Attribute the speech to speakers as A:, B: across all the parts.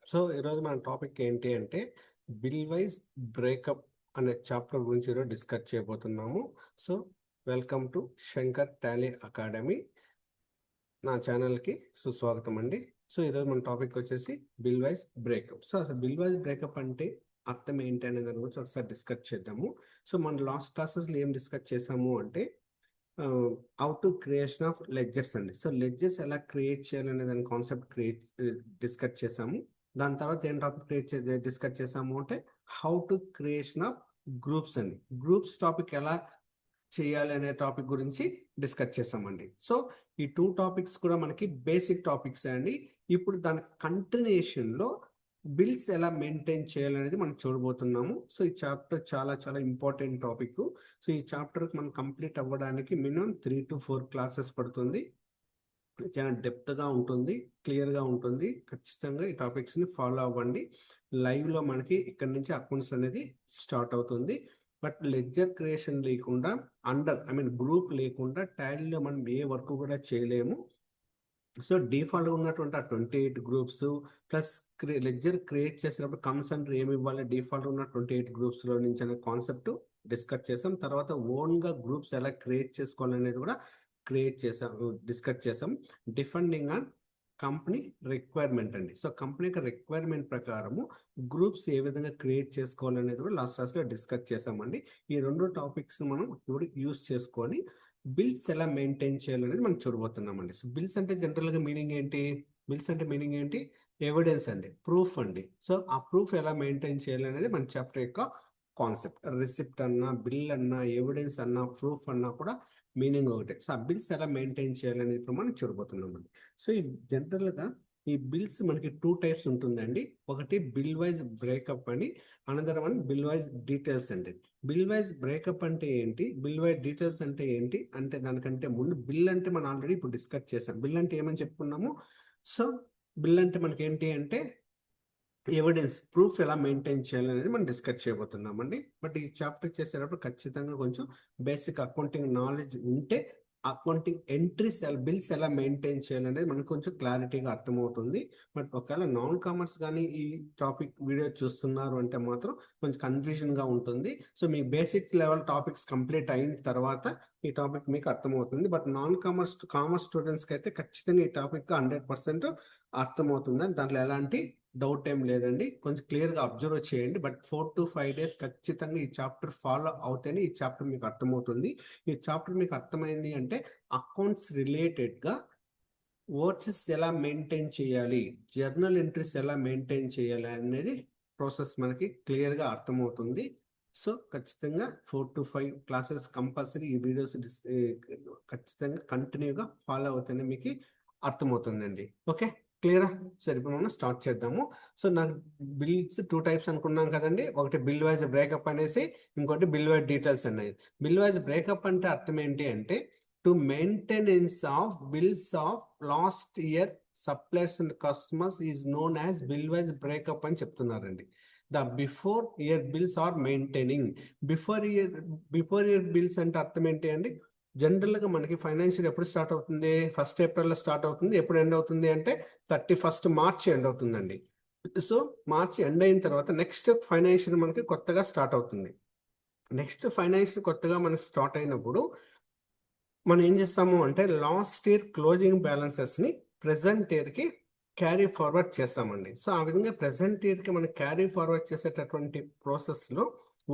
A: So ఈరోజు మన topic ఏంటి అంటే బిల్ వైజ్ బ్రేకప్ అనే చాప్టర్ గురించి ఈరోజు డిస్కస్ చేయబోతున్నాము. So welcome to Shankar Tally academy. నా ఛానల్కి సుస్వాగతం అండి. సో ఈరోజు మన టాపిక్ వచ్చేసి బిల్ వైజ్ బ్రేకప్. సో అసలు బిల్ వైజ్ బ్రేకప్ అంటే అర్థం ఏంటి అనే దాని గురించి ఒకసారి డిస్కస్ చేద్దాము. సో మన లాస్ట్ క్లాసెస్లో ఏం డిస్కస్ చేసాము అంటే how to creation of ledgers అండి. సో లెడ్జర్స్ ఎలా క్రియేట్ చేయాలనే దాని కాన్సెప్ట్ డిస్కస్ చేసాము. దాని తర్వాత ఏం టాపిక్ డిస్కస్ చేసాము అంటే how to creation of groups అండి. గ్రూప్స్ టాపిక్ ఎలా చేయాలి అనే టాపిక్ గురించి డిస్కస్ చేసామండి. సో ఈ టూ టాపిక్స్ కూడా మనకి బేసిక్ టాపిక్స్ అండి. ఇప్పుడు దాని కంటిన్యూషన్లో బిల్స్ ఎలా మెయింటైన్ చేయాలనేది మనం చూడబోతున్నాము. సో ఈ చాప్టర్ చాలా చాలా ఇంపార్టెంట్ టాపిక్. సో ఈ చాప్టర్ మనం కంప్లీట్ అవ్వడానికి మినిమం 3 to 4 క్లాసెస్ పడుతుంది. చాలా డెప్త్గా ఉంటుంది, క్లియర్గా ఉంటుంది. ఖచ్చితంగా ఈ టాపిక్స్ని ఫాలో అవ్వండి. లైవ్లో మనకి ఇక్కడ నుంచి అకౌంట్స్ అనేది స్టార్ట్ అవుతుంది. బట్ లెడ్జర్ క్రియేషన్ లేకుండా గ్రూప్ లేకుండా టాలీలో మనం ఏ వర్క్ కూడా చేయలేము. సో డిఫాల్ట్గా ఉన్నటువంటి ఆ 28 గ్రూప్స్ ప్లస్ లెడ్జర్ క్రియేట్ చేసినప్పుడు కమ్స్ అండ్ ఏమి ఇవ్వాలి, డిఫాల్ట్ ఉన్న 28 గ్రూప్స్లో నుంచి అనే కాన్సెప్ట్ డిస్కస్ చేసాం. తర్వాత ఓన్గా గ్రూప్స్ ఎలా క్రియేట్ చేసుకోవాలనేది కూడా డిస్కస్ చేసాం. డిపెండింగ్ ఆన్ కంపెనీ రిక్వైర్మెంట్ అండి. సో కంపెనీ యొక్క రిక్వైర్మెంట్ ప్రకారము గ్రూప్స్ ఏ విధంగా క్రియేట్ చేసుకోవాలనేది కూడా లాస్ట్ క్లాస్లో డిస్కస్ చేసామండి. ఈ రెండు టాపిక్స్ మనం ఇప్పుడు యూస్ చేసుకొని బిల్స్ ఎలా మెయింటైన్ చేయాలనేది మనం చూడబోతున్నామండి. సో బిల్స్ అంటే జనరల్గా మీనింగ్ ఏంటి? బిల్స్ అంటే మీనింగ్ ఏంటి? ఎవిడెన్స్ అండి, ప్రూఫ్ అండి. సో ఆ ప్రూఫ్ ఎలా మెయింటైన్ చేయాలనేది మన చాప్టర్ యొక్క కాన్సెప్ట్. రిసిప్ట్ అన్నా, బిల్ అన్నా, ఎవిడెన్స్ అన్నా, ప్రూఫ్ అన్నా కూడా మీనింగ్ ఒకటే. సో ఆ బిల్స్ ఎలా మెయింటైన్ చేయాలనేది ఇప్పుడు మనం చూడబోతున్నామండి. సో ఈ జనరల్గా ఈ బిల్స్ మనకి 2 టైప్స్ ఉంటుందండి. ఒకటి బిల్ వైజ్ బ్రేకప్ అని, another one bill wise details అండి. బిల్ వైజ్ బ్రేకప్ అంటే ఏంటి, బిల్ వైజ్ డీటెయిల్స్ అంటే ఏంటి అంటే దానికంటే ముందు బిల్ అంటే మనం ఆల్రెడీ ఇప్పుడు డిస్కస్ చేసాం. బిల్ అంటే ఏమని చెప్పుకున్నాము. సో బిల్ అంటే మనకి ఏంటి అంటే ఎవిడెన్స్, ప్రూఫ్ ఎలా మెయింటైన్ చేయాలనేది మనం డిస్కస్ చేయబోతున్నామండి. బట్ ఈ చాప్టర్ చేసేటప్పుడు ఖచ్చితంగా కొంచెం బేసిక్ అకౌంటింగ్ నాలెడ్జ్ ఉంటే అకౌంటింగ్ ఎంట్రీస్ బిల్స్ ఎలా మెయింటైన్ చేయాలనేది మనకు కొంచెం క్లారిటీగా అర్థమవుతుంది. బట్ ఒకవేళ నాన్ కామర్స్ కానీ ఈ టాపిక్ వీడియో చూస్తున్నారు అంటే మాత్రం కొంచెం కన్ఫ్యూజన్గా ఉంటుంది. సో మీ బేసిక్ లెవెల్ టాపిక్స్ కంప్లీట్ అయిన తర్వాత ఈ టాపిక్ మీకు అర్థమవుతుంది. బట్ నాన్ కామర్స్ స్టూడెంట్స్కి అయితే ఖచ్చితంగా ఈ టాపిక్ 100% అర్థమవుతుంది. దాంట్లో ఎలాంటి డౌట్ ఏం లేదండి. కొంచెం క్లియర్గా అబ్జర్వ్ చేయండి. బట్ 4 to 5 days ఖచ్చితంగా ఈ చాప్టర్ ఫాలో అవుతేనే ఈ చాప్టర్ మీకు అర్థమవుతుంది. ఈ చాప్టర్ మీకు అర్థమైంది అంటే అకౌంట్స్ రిలేటెడ్గా వర్డ్స్ ఎలా మెయింటైన్ చేయాలి, జర్నల్ ఎంట్రీస్ ఎలా మెయింటైన్ చేయాలి అనేది ప్రాసెస్ మనకి క్లియర్గా అర్థమవుతుంది. సో ఖచ్చితంగా 4 to 5 క్లాసెస్ కంపల్సరీ ఈ వీడియోస్ ఖచ్చితంగా కంటిన్యూగా ఫాలో అవుతేనే మీకు అర్థమవుతుందండి. ఓకే, క్లియరా? సరే, ఇప్పుడు మనం స్టార్ట్ చేద్దాము. సో నాకు బిల్స్ 2 టైప్స్ అనుకున్నాం కదండి. ఒకటి బిల్ వైజ్ బ్రేకప్ అనేసి, ఇంకోటి బిల్ వైజ్ డీటెయిల్స్ అనేది. బిల్ వైజ్ బ్రేకప్ అంటే అర్థం ఏంటి అంటే to maintenance of bills of last year suppliers and customers is known as bill wise breakup అని చెప్తున్నారండి. The before year bills are maintaining. Before year bills అంటే అర్థం ఏంటి అండి? జనరల్గా మనకి ఫైనాన్షియల్ ఎప్పుడు స్టార్ట్ అవుతుంది? 1st April స్టార్ట్ అవుతుంది. ఎప్పుడు ఎండ్ అవుతుంది అంటే 31st March ఎండ్ అవుతుందండి. సో మార్చ్ ఎండ్ అయిన తర్వాత నెక్స్ట్ ఫైనాన్షియల్ మనకి కొత్తగా స్టార్ట్ అవుతుంది. నెక్స్ట్ ఫైనాన్షియల్ కొత్తగా మనకి స్టార్ట్ అయినప్పుడు మనం ఏం చేస్తాము అంటే లాస్ట్ ఇయర్ క్లోజింగ్ బ్యాలెన్సెస్ని ప్రెసెంట్ ఇయర్కి క్యారీ ఫార్వర్డ్ చేస్తామండి. సో ఆ విధంగా ప్రెసెంట్ ఇయర్కి మనం క్యారీ ఫార్వర్డ్ చేసేటటువంటి ప్రాసెస్లో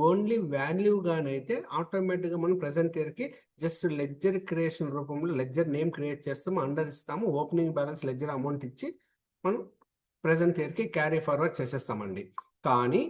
A: ఓన్లీ వాల్యూగానైతే ఆటోమేటిక్గా మనం ప్రెసెంట్ ఇయర్కి జస్ట్ లెడ్జర్ క్రియేషన్ రూపంలో లెడ్జర్ నేమ్ క్రియేట్ చేస్తాము, అండర్ ఇస్తాము, ఓపెనింగ్ బ్యాలెన్స్ లెడ్జర్ అమౌంట్ ఇచ్చి మనం ప్రెసెంట్ ఇయర్కి క్యారీ ఫార్వర్డ్ చేసేస్తామండి. కానీ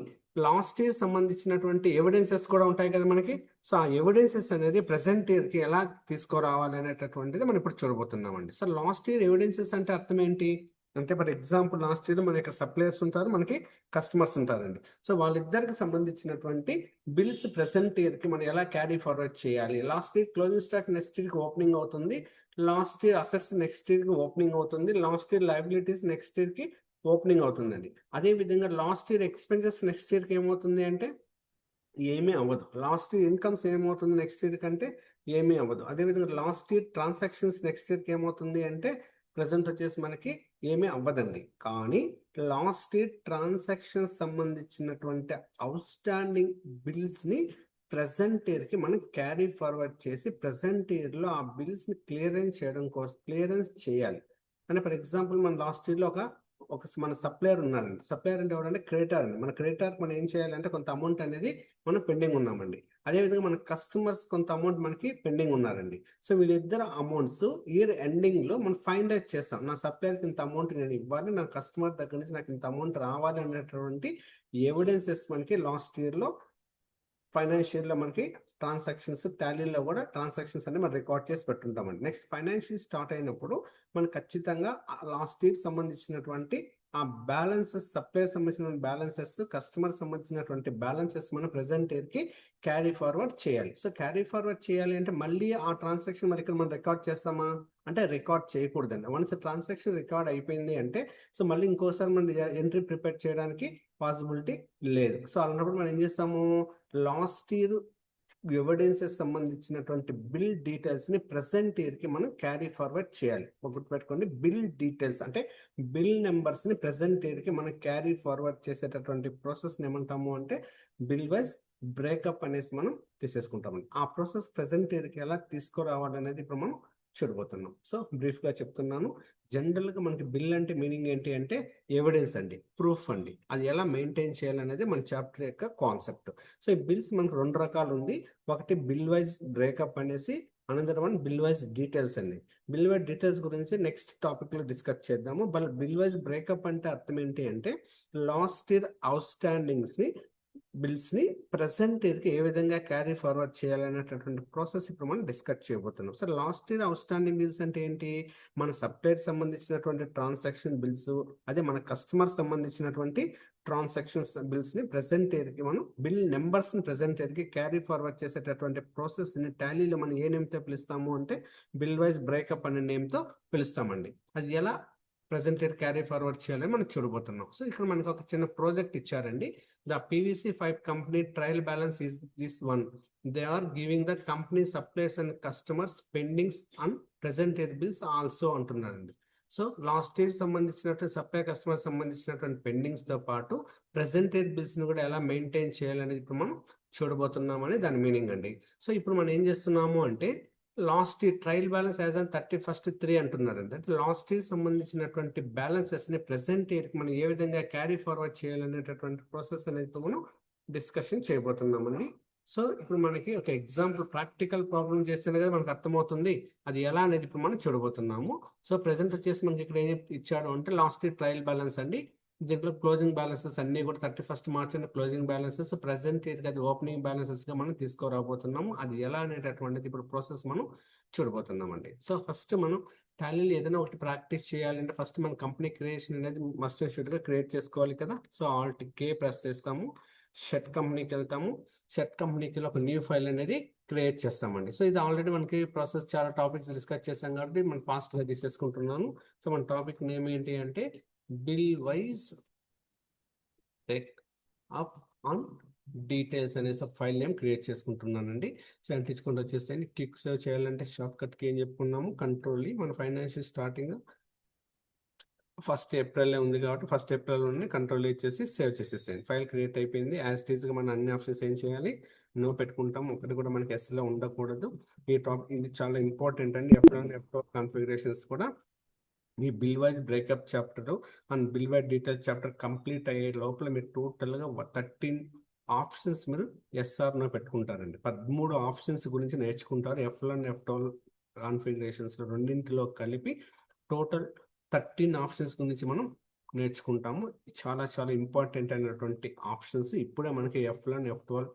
A: లాస్ట్ ఇయర్ సంబంధించినటువంటి ఎవిడెన్సెస్ కూడా ఉంటాయి కదా మనకి. సో ఆ ఎవిడెన్సెస్ అనేది ప్రెసెంట్ ఇయర్కి ఎలా తీసుకురావాలి అనేటటువంటిది మనం ఇప్పుడు చూడబోతున్నామండి. సో లాస్ట్ ఇయర్ ఎవిడెన్సెస్ అంటే అర్థం ఏంటి అంటే, ఫర్ ఎగ్జాంపుల్ లాస్ట్ ఇయర్ మన ఇక్కడ సప్లయర్స్ ఉంటారు, మనకి కస్టమర్స్ ఉంటారండి. సో వాళ్ళిద్దరికి సంబంధించినటువంటి బిల్స్ ప్రెసెంట్ ఇయర్కి మనం ఎలా క్యారీ ఫార్వర్డ్ చేయాలి. Last year closing stock next ఇయర్కి ఓపెనింగ్ అవుతుంది, లాస్ట్ ఇయర్ అసెట్స్ నెక్స్ట్ ఇయర్కి ఓపెనింగ్ అవుతుంది, లాస్ట్ ఇయర్ లయబిలిటీస్ నెక్స్ట్ ఇయర్కి ఓపెనింగ్ అవుతుందండి. అదేవిధంగా లాస్ట్ ఇయర్ ఎక్స్పెన్సెస్ నెక్స్ట్ ఇయర్కి ఏమవుతుంది అంటే ఏమీ అవ్వదు. లాస్ట్ ఇయర్ ఇన్కమ్స్ ఏమవుతుంది నెక్స్ట్ ఇయర్ కంటే ఏమీ అవ్వదు. అదేవిధంగా లాస్ట్ ఇయర్ ట్రాన్సాక్షన్స్ నెక్స్ట్ ఇయర్కి ఏమవుతుంది అంటే ప్రజెంట్ వచ్చేసి మనకి ఏమీ అవ్వదండి. కానీ లాస్ట్ ఇయర్ ట్రాన్సాక్షన్ సంబంధించినటువంటి అవుట్ స్టాండింగ్ బిల్స్ ని ప్రెసెంట్ ఇయర్ కి మనం క్యారీ ఫార్వర్డ్ చేసి ప్రెసెంట్ ఇయర్ లో ఆ బిల్స్ ని క్లియరెన్స్ చేయాలి. అంటే ఫర్ ఎగ్జాంపుల్ మన లాస్ట్ ఇయర్ లో మన సప్లయర్ ఉన్నారండి. సప్లయర్ అంటే ఎవరంటే క్రెడిటార్ అండి. మన క్రెడిటార్ మనం ఏం చేయాలంటే కొంత అమౌంట్ అనేది మనం పెండింగ్ ఉన్నామండి. అదేవిధంగా మన కస్టమర్స్ కొంత అమౌంట్ మనకి పెండింగ్ ఉన్నారండి. సో వీళ్ళిద్దరు అమౌంట్స్ ఇయర్ ఎండింగ్ లో మనం ఫైనలైజ్ చేస్తాం. నా సప్లయర్కి ఇంత అమౌంట్ నేను ఇవ్వాలి, నా కస్టమర్ దగ్గర నుంచి నాకు ఇంత అమౌంట్ రావాలి అనేటువంటి ఎవిడెన్సెస్ మనకి లాస్ట్ ఇయర్ లో ఫైనాన్షియల్ లో మనకి ట్రాన్సాక్షన్స్ టాలీలో కూడా ట్రాన్సాక్షన్స్ అన్ని మనం రికార్డ్ చేసి పెట్టుంటామండి. నెక్స్ట్ ఫైనాన్షియల్ స్టార్ట్ అయినప్పుడు మనం ఖచ్చితంగా లాస్ట్ ఇయర్ సంబంధించినటువంటి ఆ బ్యాలెన్సెస్, సప్లైర్ సంబంధించిన బ్యాలెన్సెస్, కస్టమర్ సంబంధించినటువంటి బ్యాలెన్సెస్ మనం ప్రెసెంట్ ఇయర్ కి క్యారీ ఫార్వర్డ్ చేయాలి. సో క్యారీ ఫార్వర్డ్ చేయాలి అంటే మళ్ళీ ఆ ట్రాన్సాక్షన్ మరి ఇక్కడ మనం రికార్డ్ చేస్తామా అంటే రికార్డ్ చేయకూడదండి. వన్స్ ట్రాన్సాక్షన్ రికార్డ్ అయిపోయింది అంటే సో మళ్ళీ ఇంకోసారి మనం ఎంట్రీ ప్రిపేర్ చేయడానికి పాసిబిలిటీ లేదు. సో అలాంటప్పుడు మనం ఏం చేస్తాము, లాస్ట్ ఇయర్ ఎవిడెన్సెస్ సంబంధించినటువంటి బిల్ డీటెయిల్స్ ని ప్రెసెంట్ ఇయర్ కి మనం క్యారీ ఫార్వర్డ్ చేయాలి. గుర్తుపెట్టుకోండి, బిల్ డీటెయిల్స్ అంటే బిల్ నెంబర్స్ ని ప్రెసెంట్ ఇయర్ కి మనం క్యారీ ఫార్వర్డ్ చేసేటటువంటి ప్రాసెస్ ఏమంటాము అంటే బిల్ వైజ్ బ్రేకప్ అనేసి మనం తీసేసుకుంటామండి. ఆ ప్రాసెస్ ప్రెసెంట్ ఇయర్ కి ఎలా తీసుకురావాలి అనేది ఇప్పుడు మనం చూడబోతున్నాం. సో బ్రీఫ్ గా చెప్తున్నాను. జనరల్ గా మనకి బిల్ అంటే మీనింగ్ ఏంటి అంటే ఎవిడెన్స్ అండి, ప్రూఫ్ అండి. అది ఎలా మెయింటైన్ చేయాలనేది మన చాప్టర్ యొక్క కాన్సెప్ట్. సో ఈ బిల్స్ మనకు రెండు రకాలు ఉంది. ఒకటి బిల్ వైజ్ బ్రేకప్ అనేసి, another one bill wise details అండి. బిల్ వైజ్ డీటెయిల్స్ గురించి నెక్స్ట్ టాపిక్ లో డిస్కస్ చేద్దాము. బిల్ వైజ్ బ్రేకప్ అంటే అర్థం ఏంటి అంటే లాస్ట్ ఇయర్ అవుట్ స్టాండింగ్స్ ని, బిల్స్ ని ప్రెసెంట్ ఇయర్ కి ఏ విధంగా క్యారీ ఫార్వర్డ్ చేయాలనేటటువంటి ప్రాసెస్ ఇప్పుడు మనం డిస్కస్ చేయబోతున్నాం. So last year out standing bills అంటే ఏంటి, మన సప్లైర్ సంబంధించినటువంటి ట్రాన్సాక్షన్ బిల్స్, అదే మన కస్టమర్ సంబంధించినటువంటి ట్రాన్సాక్షన్స్ బిల్స్ ని ప్రెసెంట్ ఇయర్ కి మనం బిల్ నెంబర్స్ ని ప్రెసెంట్ ఇయర్ కి క్యారీ ఫార్వర్డ్ చేసేటటువంటి ప్రాసెస్ ని టాలీలో మనం ఏ నేమ్ తో పిలుస్తాము అంటే బిల్ వైజ్ బ్రేకప్ అనే నేమ్ తో పిలుస్తామండి. అది ఎలా ప్రెసెంట్ ఇయర్ క్యారీ ఫార్వర్డ్ చేయాలని మనం చూడబోతున్నాం. సో ఇక్కడ మనకు ఒక చిన్న ప్రాజెక్ట్ ఇచ్చారండి. The PVC5 company trial balance is this one. They are giving the company suppliers and customers pendings on present year bills also అంటున్నారండి. సో లాస్ట్ ఇయర్ సంబంధించినటువంటి సప్లై కస్టమర్ సంబంధించినటువంటి పెండింగ్స్ తో పాటు ప్రెసెంట్ ఇయర్ బిల్స్ ని కూడా ఎలా maintain చేయాలనేది ఇప్పుడు మనం చూడబోతున్నామని దాని మీనింగ్ అండి. సో ఇప్పుడు మనం ఏం చేస్తున్నాము అంటే last year trial balance as on 31/3 అంటున్నారండి. అంటే లాస్ట్ ఇయర్ సంబంధించినటువంటి బ్యాలెన్సెస్ ని ప్రెసెంట్ ఇయర్ కి మనం ఏ విధంగా క్యారీ ఫార్వర్డ్ చేయాలనేటటువంటి ప్రాసెస్ అనేది మనం డిస్కషన్ చేయబోతున్నామండి. సో ఇప్పుడు మనకి ఒక ఎగ్జాంపుల్ ప్రాక్టికల్ ప్రాబ్లం చేస్తేనే కదా మనకు అర్థమవుతుంది అది ఎలా అనేది ఇప్పుడు మనం చూడబోతున్నాము. సో ప్రెసెంట్ వచ్చేసి మనకి ఇక్కడ ఏం ఇచ్చాడు అంటే లాస్ట్ ఇయర్ ట్రయల్ బ్యాలెన్స్ అండి. దీంట్లో క్లోజింగ్ బ్యాలెన్సెస్ అన్ని కూడా 31 మార్చ్ అని క్లోజింగ్ బ్యాలెన్సెస్, ప్రెసెంట్ ఇయర్ అది ఓపెనింగ్ బ్యాలెన్సెస్ గా మనం తీసుకురాబోతున్నాము. అది ఎలా అనేటటువంటిది ఇప్పుడు ప్రాసెస్ మనం చూడబోతున్నామండి. సో ఫస్ట్ మనం టాలీలో ఏదైనా ఒకటి ప్రాక్టీస్ చేయాలంటే ఫస్ట్ మన కంపెనీ క్రియేషన్ అనేది మస్ట్ అండ్ షుడ్ గా క్రియేట్ చేసుకోవాలి కదా. సో ఆల్ట్ కే ప్రెస్ చేస్తాము, షెట్ కంపెనీకి వెళ్తాము. షెట్ కంపెనీకి ఒక న్యూ ఫైల్ అనేది క్రియేట్ చేస్తామండి. సో ఇది ఆల్రెడీ మనకి ప్రాసెస్ చాలా టాపిక్స్ డిస్కస్ చేసాం కాబట్టి మనం ఫాస్ట్ గా తీసేసుకుంటున్నాను. సో మన టాపిక్ నేమ్ ఏంటి అంటే bill wise breakup on details అనేసి ఫైల్ నేమ్ క్రియేట్ చేసుకుంటున్నానండి. సో అంటించుకుంటూ వచ్చేసేయండి. క్విక్ సేవ్ చేయాలంటే షార్ట్ కట్ కి ఏం చెప్పుకున్నాము, కంట్రోల్ మన ఫైనాన్షియల్ స్టార్టింగ్ 1st ఏప్రిల్ ఉంది కాబట్టి 1st ఏప్రిల్ నుండి కంట్రోల్ ఇచ్చేసి సేవ్ చేసేసేయండి. ఫైల్ క్రియేట్ అయిపోయింది. యాజ్ ఇట్ ఈస్ గా మనం అన్ని ఆప్షన్స్ ఏం చేయాలి, నో పెట్టుకుంటాం. ఒకటి కూడా మనకి ఎస్ లో ఉండకూడదు. ఈ టాపిక్ ఇది చాలా ఇంపార్టెంట్ అండి. F1 కాన్ఫిగరేషన్స్ కూడా ఈ bill wise breakup chapter and bill wise details chapter complete అయ్యే లోపల మీరు టోటల్ గా 13 ఆప్షన్స్ మీరు ఎస్ఆర్ నో పెట్టుకుంటారండి. 13 ఆప్షన్స్ గురించి నేర్చుకుంటారు. F1 F12 కాన్ఫిగరేషన్స్ రెండింటిలో కలిపి టోటల్ 13 ఆప్షన్స్ గురించి మనం నేర్చుకుంటాము. చాలా చాలా ఇంపార్టెంట్ అయినటువంటి ఆప్షన్స్ ఇప్పుడే మనకి F1 F12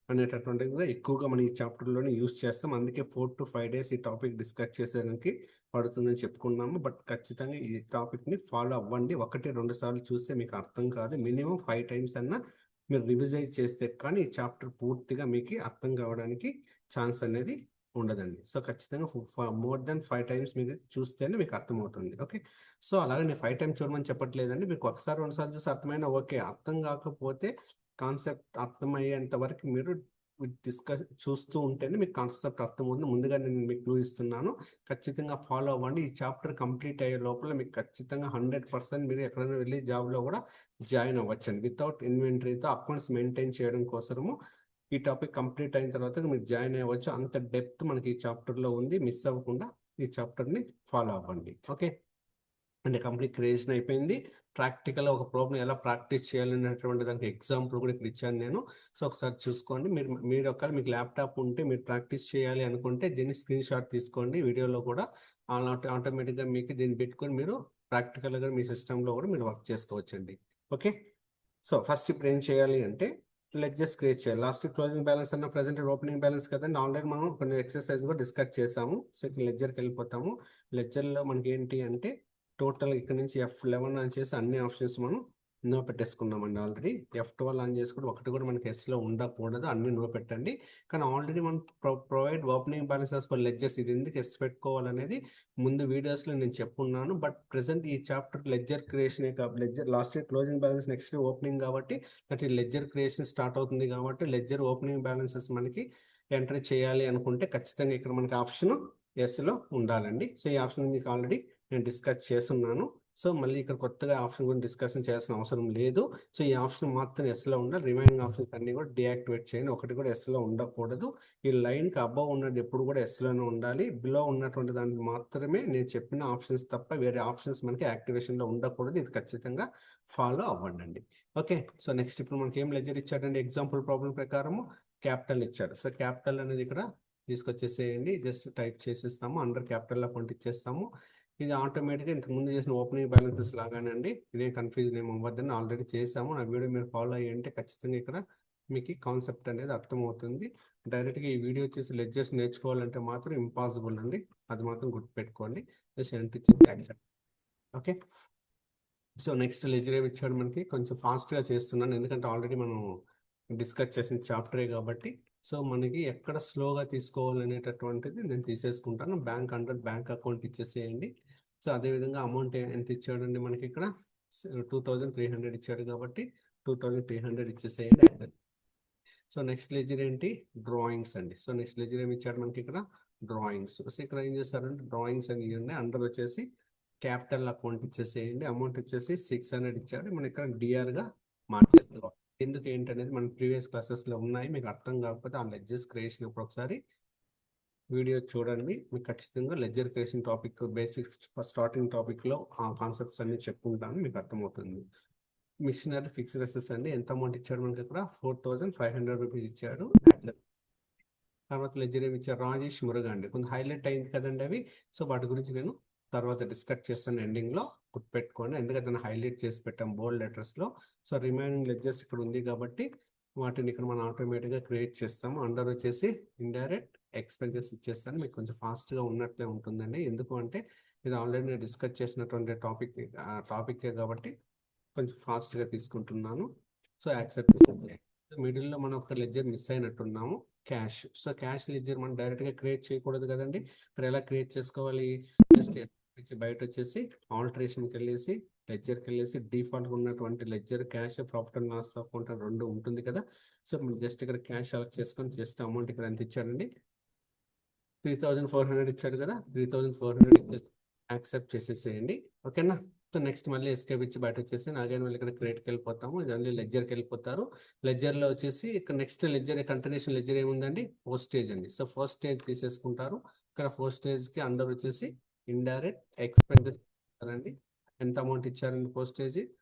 A: అనేటటువంటిది కూడా ఎక్కువగా మనం ఈ చాప్టర్లోనే యూజ్ చేస్తాం. అందుకే 4 to 5 days ఈ టాపిక్ డిస్కస్ చేసేదానికి పడుతుందని చెప్పుకున్నాము. బట్ ఖచ్చితంగా ఈ టాపిక్ని ఫాలో అవ్వండి. 1-2 సార్లు చూస్తే మీకు అర్థం కాదు. మినిమం 5 times అన్నా మీరు రివిజైజ్ చేస్తే కానీ ఈ చాప్టర్ పూర్తిగా మీకు అర్థం కావడానికి ఛాన్స్ అనేది ఉండదండి. సో ఖచ్చితంగా మోర్ దెన్ 5 times మీరు చూస్తేనే మీకు అర్థమవుతుంది. ఓకే, సో అలాగే నేను 5 times చూడమని చెప్పట్లేదండి. మీకు 1-2 సార్లు చూసి అర్థమైనా ఓకే. అర్థం కాకపోతే కాన్సెప్ట్ అర్థమయ్యేంత వరకు మీరు చూస్తూ ఉంటేనే మీకు కాన్సెప్ట్ అర్థమవుతుంది. ముందుగా నేను మీకు క్లూ ఇస్తున్నాను, ఖచ్చితంగా ఫాలో అవ్వండి. ఈ చాప్టర్ కంప్లీట్ అయ్యే లోపల మీకు ఖచ్చితంగా 100% మీరు ఎక్కడైనా వెళ్ళి జాబ్లో కూడా జాయిన్ అవ్వచ్చండి. వితౌట్ ఇన్వెంటరీతో అకౌంట్స్ మెయింటైన్ చేయడం కోసము ఈ టాపిక్ కంప్లీట్ అయిన తర్వాత మీరు జాయిన్ అవ్వచ్చు. అంత డెప్త్ మనకి ఈ చాప్టర్లో ఉంది. మిస్ అవ్వకుండా ఈ చాప్టర్ని ఫాలో అవ్వండి. ఓకే, అంటే కంప్లీట్ క్రియేషన్ అయిపోయింది. ప్రాక్టికల్ ఒక ప్రాబ్లం ఎలా ప్రాక్టీస్ చేయాలనేటువంటి దానికి ఎగ్జాంపుల్ కూడా ఇక్కడ ఇచ్చాను నేను. సో ఒకసారి చూసుకోండి. మీరు ఒకవేళ మీకు ల్యాప్టాప్ ఉంటే మీరు ప్రాక్టీస్ చేయాలి అనుకుంటే దీన్ని స్క్రీన్ షాట్ తీసుకోండి. వీడియోలో కూడా ఆటోమేటిక్గా మీకు దీన్ని పెట్టుకొని మీరు ప్రాక్టికల్గా మీ సిస్టంలో కూడా మీరు వర్క్ చేసుకోవచ్చండి. ఓకే, సో ఫస్ట్ ఇప్పుడు ఏం చేయాలి అంటే లెడ్జర్స్ క్రియేట్ చేయాలి. లాస్ట్ క్లోజింగ్ బ్యాలెన్స్ అన్న ప్రజెంట్ ఓపెనింగ్ బ్యాలెన్స్ కదండి. ఆల్రెడీ మనం కొన్ని ఎక్సర్సైజ్ కూడా డిస్కస్ చేసాము. సో ఇక్కడ లెడ్జర్కి వెళ్ళిపోతాము. లెడ్జర్లో మనకి ఏంటి అంటే టోటల్ ఇక్కడ నుంచి F11 ఆన్ చేసి అన్ని ఆప్షన్స్ మనం నో పెట్టేసుకున్నామండి. ఆల్రెడీ F12 ఆన్ చేసుకుంటే ఒకటి కూడా మనకి ఎస్లో ఉండకూడదు, అన్ని నో పెట్టండి. కానీ ఆల్రెడీ మనం provide opening balances for ledgers, ఇది ఎందుకు ఎస్ పెట్టుకోవాలనేది ముందు వీడియోస్లో నేను చెప్పున్నాను. బట్ ప్రెసెంట్ ఈ chapter ledger creation, ledger last year closing balance, next opening కాబట్టి దట్ ఈ లెడ్జర్ క్రియేషన్ స్టార్ట్ అవుతుంది. కాబట్టి లెడ్జర్ ఓపెనింగ్ బ్యాలెన్సెస్ మనకి ఎంటర్ చేయాలి అనుకుంటే ఖచ్చితంగా ఇక్కడ మనకి ఆప్షన్ ఎస్లో ఉండాలండి. సో ఈ ఆప్షన్ మీకు ఆల్రెడీ నేను డిస్కస్ చేస్తున్నాను. సో మళ్ళీ ఇక్కడ కొత్తగా ఆప్షన్ గురించి డిస్కషన్ చేయాల్సిన అవసరం లేదు. సో ఈ ఆప్షన్ మాత్రం ఎస్లో ఉండాలి. రిమైనింగ్ ఆప్షన్స్ అన్ని కూడా డియాక్టివేట్ చేయండి. ఒకటి కూడా ఎస్లో ఉండకూడదు. ఈ లైన్కి అబవ్ ఉన్నది ఎప్పుడు కూడా ఎస్లోనే ఉండాలి. బిలో ఉన్నటువంటి దానికి మాత్రమే నేను చెప్పిన ఆప్షన్స్ తప్ప వేరే ఆప్షన్స్ మనకి యాక్టివేషన్లో ఉండకూడదు. ఇది ఖచ్చితంగా ఫాలో అవ్వండి. ఓకే, సో నెక్స్ట్ ఇప్పుడు మనకి ఏం లెడ్జర్ ఇచ్చాడండి. ఎగ్జాంపుల్ ప్రాబ్లం ప్రకారము క్యాపిటల్ ఇచ్చాడు. సో క్యాపిటల్ అనేది ఇక్కడ తీసుకొచ్చేసేయండి. జస్ట్ టైప్ చేసేస్తాము, అండర్ క్యాపిటల్ అకౌంట్ ఇచ్చేస్తాము. ఇది ఆటోమేటిక్గా ఇంతకుముందు చేసిన ఓపెనింగ్ బ్యాలెన్సెస్ లాగానే అండి. ఇదే కన్ఫ్యూజన్ ఏమి అవ్వద్దని ఆల్రెడీ చేసాము. నా వీడియో మీరు ఫాలో అయ్యంటే ఖచ్చితంగా ఇక్కడ మీకు కాన్సెప్ట్ అనేది అర్థమవుతుంది. డైరెక్ట్గా ఈ వీడియో వచ్చేసి లెడ్జర్స్ నేర్చుకోవాలంటే మాత్రం ఇంపాసిబుల్ అండి. అది మాత్రం గుర్తుపెట్టుకోండి. జస్ట్ ఎంటర్ చేసి accept. Okay, so next ledger ఏమి ఇచ్చాడు మనకి, కొంచెం ఫాస్ట్గా చేస్తున్నాను ఎందుకంటే ఆల్రెడీ మనం డిస్కస్ చేసిన చాప్టరే కాబట్టి. సో మనకి ఎక్కడ స్లోగా తీసుకోవాలనేటటువంటిది నేను తీసేసుకుంటాను. బ్యాంక్ అండర్ బ్యాంక్ అకౌంట్ ఇచ్చేసేయండి. సో అదేవిధంగా అమౌంట్ ఎంత ఇచ్చాడండి మనకి ఇక్కడ 2300 ఇచ్చాడు కాబట్టి 2300 ఇచ్చేసేయండి. సో నెక్స్ట్ లెజర్ ఏంటి, డ్రాయింగ్స్ అండి. సో నెక్స్ట్ లెజర్ ఏమి ఇచ్చాడు మనకి ఇక్కడ, డ్రాయింగ్స్. సో ఇక్కడ ఏం చేస్తారంటే డ్రాయింగ్స్ అని ఇవ్వండి. అండర్ వచ్చేసి క్యాపిటల్ అకౌంట్ ఇచ్చేసేయండి. అమౌంట్ వచ్చేసి 600 ఇచ్చాడు. మనం ఇక్కడ డిఆర్గా మార్చేస్తాం. ఎందుకు ఏంటనేది మన ప్రీవియస్ క్లాసెస్లో ఉన్నాయి. మీకు అర్థం కాకపోతే ఆ లెడ్జర్స్ క్రియేషన్ ఇప్పుడు ఒకసారి వీడియో చూడండి. మీకు ఖచ్చితంగా ledger creation topic basic starting టాపిక్లో ఆ కాన్సెప్ట్స్ అన్ని చెప్పుకుంటాను, మీకు అర్థమవుతుంది. మిషనరీ ఫిక్స్డ్ అసెట్స్ అండి. ఎంత అమౌంట్ ఇచ్చాడు మనకి ఇక్కడ, 4500 రూపీస్ ఇచ్చాడు. తర్వాత లెడ్జర్ ఏమి ఇచ్చారు, రాజేష్ మురుగా అండి. కొంచెం హైలైట్ అయింది కదండి అవి. సో వాటి గురించి నేను తర్వాత డిస్కస్ చేస్తాను ఎండింగ్లో, గుర్తుపెట్టుకోండి. ఎందుకంటే దాన్ని హైలైట్ చేసి పెట్టాం బోల్డ్ లెటర్స్లో. సో రిమైనింగ్ లెడ్జర్స్ ఇక్కడ ఉంది కాబట్టి వాటిని ఇక్కడ మనం ఆటోమేటిక్గా క్రియేట్ చేస్తాము. అండర్ వచ్చేసి ఇండైరెక్ట్ ఎక్స్పెన్సెస్ ఇచ్చేస్తాను. మీకు కొంచెం ఫాస్ట్గా ఉన్నట్లే ఉంటుందండి. ఎందుకు అంటే ఇది ఆల్రెడీ నేను డిస్కస్ చేసినటువంటి టాపికే కాబట్టి కొంచెం ఫాస్ట్గా తీసుకుంటున్నాను. సో యాక్సెప్ట్ చేసేది. మిడిల్లో మనం ఒక లెడ్జర్ మిస్ అయినట్టున్నాము, క్యాష్. సో క్యాష్ లెడ్జర్ మనం డైరెక్ట్గా క్రియేట్ చేయకూడదు కదండి. ఇక్కడ ఎలా క్రియేట్ చేసుకోవాలి, జస్ట్ బయట వచ్చేసి ఆల్టరేషన్కి వెళ్ళేసి లెడ్జర్కి వెళ్ళేసి డిఫాల్ట్గా ఉన్నటువంటి ledger cash profit and loss account రెండు ఉంటుంది కదా. సో మీరు జస్ట్ ఇక్కడ క్యాష్ సెలెక్ట్ చేసుకొని జస్ట్ అమౌంట్ ఇక్కడ ఎంత ఇచ్చాడండి, 3400 ఇచ్చాడు కదా. 3400 ఇచ్చేసి యాక్సెప్ట్ చేసేసేయండి. ఓకేనా. సో నెక్స్ట్ మళ్ళీ ఎస్కేప్ ఇచ్చి బయట వచ్చేసి నాగైనా మళ్ళీ ఇక్కడ క్రియేట్కి వెళ్ళిపోతాము. ఇది మళ్ళీ లెడ్జర్కి వెళ్ళిపోతారు. లెడ్జర్లో వచ్చేసి ఇక్కడ నెక్స్ట్ లెడ్జర్ కంటిన్యూషన్ లెడ్జర్ ఏముందండి, పోస్టేజ్ అండి. సో పోస్టేజ్ తీసేసుకుంటారు. ఇక్కడ పోస్టేజ్కి అండర్ వచ్చేసి ఇండైరెక్ట్ ఎక్స్పెన్సెస్ అండి. ఎంత అమౌంట్ ఇచ్చారండి, పోస్టేజ్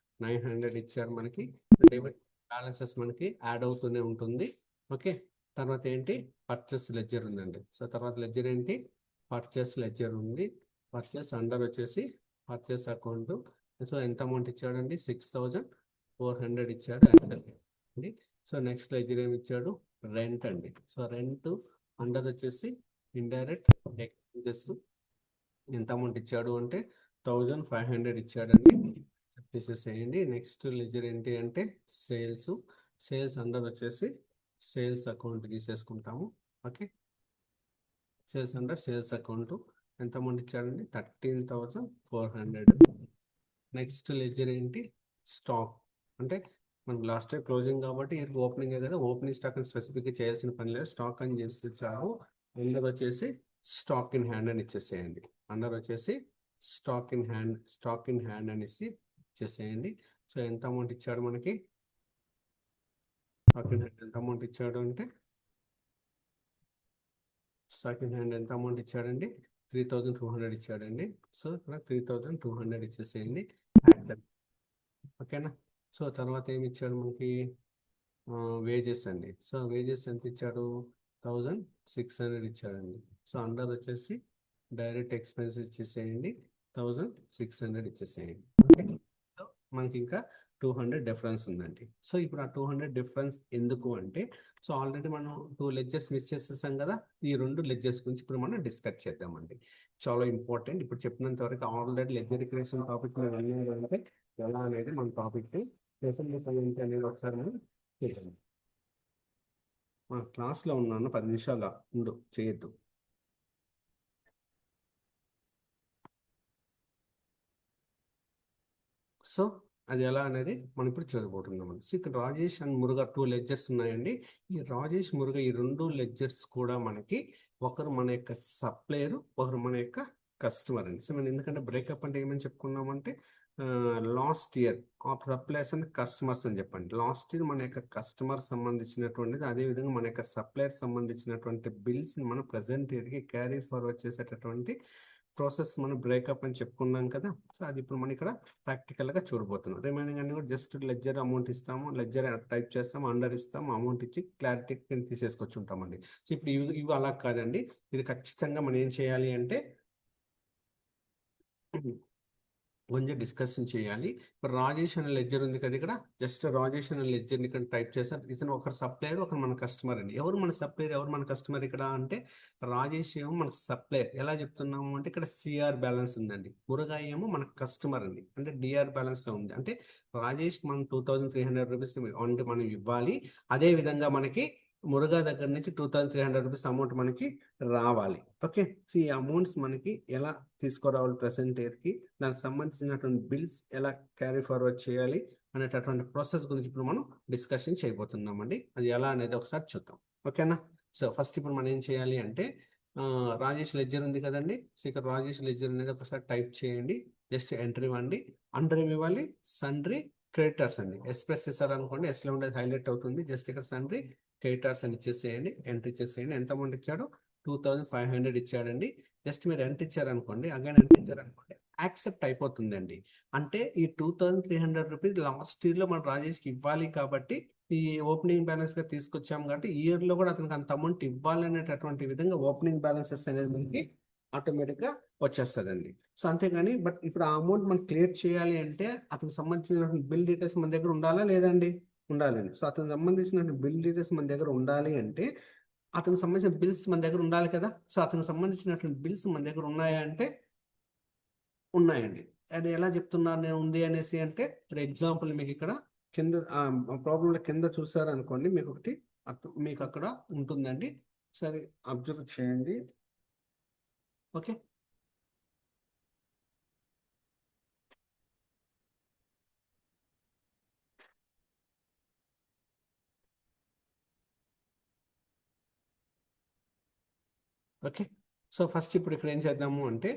A: 900 ఇచ్చారు మనకి. డెబిట్ బ్యాలెన్సెస్ మనకి యాడ్ అవుతూనే ఉంటుంది. ఓకే, తర్వాత ఏంటి, పర్చేస్ లెడ్జర్ ఉందండి. సో తర్వాత లెడ్జర్ ఏంటి, పర్చేస్ లెడ్జర్ ఉంది. పర్చేస్ అండర్ వచ్చేసి పర్చేస్ అకౌంట్. సో ఎంత అమౌంట్ ఇచ్చాడండి, 6400 ఇచ్చాడు అండి. సో నెక్స్ట్ లెడ్జర్ ఏమి ఇచ్చాడు, రెంట్ అండి. సో రెంట్ అండర్ వచ్చేసి ఇండైరెక్ట్ ఎక్స్పెన్సెస్. ఎంత అమౌంట్ ఇచ్చాడు అంటే 1500 ఇచ్చాడండి. తీసేసేయండి. నెక్స్ట్ లెడ్జర్ ఏంటి అంటే సేల్స్. సేల్స్ అండర్ వచ్చేసి సేల్స్ అకౌంట్ తీసేసుకుంటాము. Okay, sales under sales account ఎంత అమౌంట్ ఇచ్చాడండి, 13400. నెక్స్ట్ లెడ్జర్ ఏంటి, స్టాక్. అంటే మనకు లాస్ట్ టైం క్లోజింగ్ కాబట్టి ఇది ఓపెనింగ్ కదా, ఓపెనింగ్ స్టాక్ అని స్పెసిఫిక్ చేయాల్సిన పని లేదు. స్టాక్ అని చేసి ఇచ్చాము. అండర్ వచ్చేసి స్టాక్ ఇన్ హ్యాండ్ అని ఇచ్చేసేయండి. అండర్ వచ్చేసి స్టాక్ ఇన్ హ్యాండ్ అనేసి ఇచ్చేసేయండి. సో ఎంత అమౌంట్ ఇచ్చాడు మనకి, స్టాక్ ఇన్ హ్యాండ్ ఎంత అమౌంట్ ఇచ్చాడు అంటే, స్టాక్ ఇన్ హ్యాండ్ ఎంత అమౌంట్ ఇచ్చాడండి, 3200 ఇచ్చాడండి. సో ఇక్కడ 3200 ఇచ్చేసేయండి. ఓకేనా. సో తర్వాత ఏమి ఇచ్చాడు మనకి, వేజెస్ అండి. సో వేజెస్ ఎంత ఇచ్చాడు, 1600 ఇచ్చాడండి. సో అండర్ వచ్చేసి డైరెక్ట్ ఎక్స్పెన్స్ ఇచ్చేసేయండి, 1600 ఇచ్చేసేయండి. ఓకే. సో మనకి ఇంకా 200 డిఫరెన్స్ ఉందండి. సో ఇప్పుడు ఆ 200 డిఫరెన్స్ ఎందుకు అంటే, సో ఆల్రెడీ మనం 2 లెడ్జెస్ మిస్ చేసేసాం కదా, ఈ 2 లెడ్జెస్ గురించి ఇప్పుడు మనం డిస్కస్ చేద్దామండి. చాలా ఇంపార్టెంట్. ఇప్పుడు చెప్పినంత వరకు ఆల్రెడీ లెడ్జర్ క్రియేషన్ టాపిక్ అంటే ఎలా అనేది మన టాపిక్ ఏంటి అనేది ఒకసారి మనం చేద్దాం. మన క్లాస్లో ఉన్నాను, 10 నిమిషాలు ఉండు, చేయొద్దు. సో అది ఎలా అనేది మనం ఇప్పుడు చదువుకుంటున్నాం. సో ఇక్కడ రాజేష్ అండ్ మురుగ 2 లెడ్జర్స్ ఉన్నాయండి. ఈ రాజేష్ మురుగ ఈ 2 లెడ్జర్స్ కూడా మనకి ఒకరు మన యొక్క సప్లయర్, ఒకరు మన యొక్క కస్టమర్ అండి. సో మనం ఎందుకంటే బ్రేకప్ అంటే ఏమని చెప్పుకున్నామంటే, last year suppliers and customers అని చెప్పండి. లాస్ట్ ఇయర్ మన యొక్క కస్టమర్ సంబంధించినటువంటిది, అదేవిధంగా మన యొక్క సప్లయర్ సంబంధించినటువంటి బిల్స్ మనం ప్రజెంట్ ఇయర్కి క్యారీ ఫార్వర్డ్ చేసేటటువంటి ప్రాసెస్ మనం బ్రేకప్ అని చెప్పుకున్నాం కదా. సో అది ఇప్పుడు మనం ఇక్కడ ప్రాక్టికల్గా చూడబోతున్నాం. రిమైనింగ్ అన్ని కూడా జస్ట్ లెడ్జర్ అమౌంట్ ఇస్తాము, లెడ్జర్ టైప్ చేస్తాము, అండర్ ఇస్తాము, అమౌంట్ ఇచ్చి క్లారిటీ తీసేసుకొచ్చి ఉంటామండి. సో ఇప్పుడు ఇవి అలా కాదండి. ఇది ఖచ్చితంగా మనం ఏం చేయాలి అంటే కొంచెం డిస్కషన్ చేయాలి. ఇప్పుడు రాజేష్ అనే లెడ్జర్ ఉంది కదా, ఇక్కడ జస్ట్ రాజేష్ అనే లెడ్జర్ని ఇక్కడ టైప్ చేస్తారు. ఇతను ఒకరు సప్లయర్, ఒకరు మన కస్టమర్ అండి. ఎవరు మన సప్లయర్, ఎవరు మన కస్టమర్ ఇక్కడ అంటే, రాజేష్ ఏమో మన సప్లయర్. ఎలా చెప్తున్నాము అంటే, ఇక్కడ సిఆర్ బ్యాలెన్స్ ఉందండి. మురుగా ఏమో మన కస్టమర్ అండి, అంటే డిఆర్ బ్యాలెన్స్ లో ఉంది. అంటే రాజేష్ మనం 2300 రూపీస్ అంటే మనం ఇవ్వాలి. అదే విధంగా మనకి మురుగా దగ్గర నుంచి 2300 రూపీస్ అమౌంట్ మనకి రావాలి. ఓకే. సో ఈ అమౌంట్స్ మనకి ఎలా తీసుకురావాలి ప్రెసెంట్ ఇయర్కి, దానికి సంబంధించినటువంటి బిల్స్ ఎలా క్యారీ ఫార్వర్డ్ చేయాలి అనేటటువంటి ప్రాసెస్ గురించి ఇప్పుడు మనం డిస్కషన్ చేయబోతున్నామండి. అది ఎలా అనేది ఒకసారి చూద్దాం. ఓకేనా. సో ఫస్ట్ ఇప్పుడు మనం ఏం చేయాలి అంటే, రాజేష్ లెడ్జర్ ఉంది కదండి. సో ఇక్కడ రాజేష్ లెడ్జర్ అనేది ఒకసారి టైప్ చేయండి. జస్ట్ ఎంట్రీ ఇవ్వండి. అండర్ ఏమి ఇవ్వాలి, సన్రీ క్రెడిటర్స్ అండి. ఎస్ ప్రెస్ చేశారు అనుకోండి, ఎస్లో ఉండేది హైలైట్ అవుతుంది. జస్ట్ ఇక్కడ సన్రీ క్రెడిటర్స్ అని ఇచ్చేసేయండి, ఎంట్రీ ఇచ్చేసేయండి. ఎంత అమౌంట్ ఇచ్చాడు, 2500 ఇచ్చాడండి. జస్ట్ మీరు ఎంట్రీ ఇచ్చారనుకోండి, అగైన్ ఎంట్రీ ఇచ్చారనుకోండి, యాక్సెప్ట్ అయిపోతుందండి. అంటే ఈ 2300 రూపీస్ లాస్ట్ ఇయర్ లో మనం రాజేష్కి ఇవ్వాలి కాబట్టి ఈ ఓపెనింగ్ బ్యాలెన్స్ గా తీసుకొచ్చాం కాబట్టి ఈ ఇయర్ లో కూడా అతనికి అంత అమౌంట్ ఇవ్వాలి అనేటటువంటి విధంగా ఓపెనింగ్ బ్యాలెన్సెస్ అనేది మనకి ఆటోమేటిక్ గా వచ్చేస్తుందండి. సో అంతేగాని బట్ ఇప్పుడు ఆ అమౌంట్ మనం క్లియర్ చేయాలి అంటే అతనికి సంబంధించిన బిల్ డీటెయిల్స్ మన దగ్గర ఉండాలా లేదండి, ఉండాలండి. సో అతనికి సంబంధించిన బిల్ డీటెయిల్స్ మన దగ్గర ఉండాలి అంటే అతనికి సంబంధించిన బిల్స్ మన దగ్గర ఉండాలి కదా. సో అతనికి సంబంధించినటువంటి బిల్స్ మన దగ్గర ఉన్నాయా అంటే ఉన్నాయండి. అది ఎలా చెప్తున్నారు నేను ఉంది అనేసి అంటే, ఫర్ ఎగ్జాంపుల్ మీకు ఇక్కడ కింద ప్రాబ్లంలో కింద చూసారనుకోండి, మీకు ఒకటి మీకు అక్కడ ఉంటుందండి. సరే అబ్జర్వ్ చేయండి. ఓకే. ఓకే. సో ఫస్ట్ ఇప్పుడు ఇక్కడ ఏం చేద్దాము అంటే,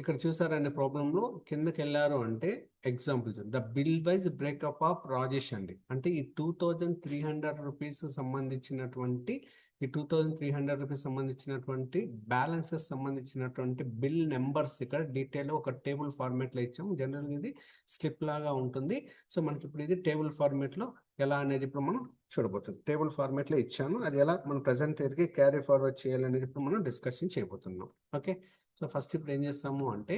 A: ఇక్కడ చూసారండి ప్రాబ్లంలో కిందకి వెళ్ళారు అంటే example the bill wise breakup of Rajesh అండి. అంటే ఈ 2300 రూపీస్ సంబంధించినటువంటి ఈ 2300 రూపీస్ సంబంధించినటువంటి బ్యాలెన్సెస్ సంబంధించినటువంటి బిల్ నెంబర్స్ ఇక్కడ డీటెయిల్ ఒక టేబుల్ ఫార్మేట్ లో ఇచ్చాము. జనరల్గా ఇది స్లిప్ లాగా ఉంటుంది. సో మనకి ఇప్పుడు ఇది టేబుల్ ఫార్మేట్ లో ఎలా అనేది ఇప్పుడు మనం చూడబోతున్నాం. టేబుల్ ఫార్మేట్ లో ఇచ్చాను, అది ఎలా మనం ప్రజెంట్ ఇయర్కి క్యారీ ఫార్వర్డ్ చేయాలనేది ఇప్పుడు మనం డిస్కషన్ చేయబోతున్నాం. ఓకే. సో ఫస్ట్ ఇప్పుడు ఏం చేస్తాము అంటే,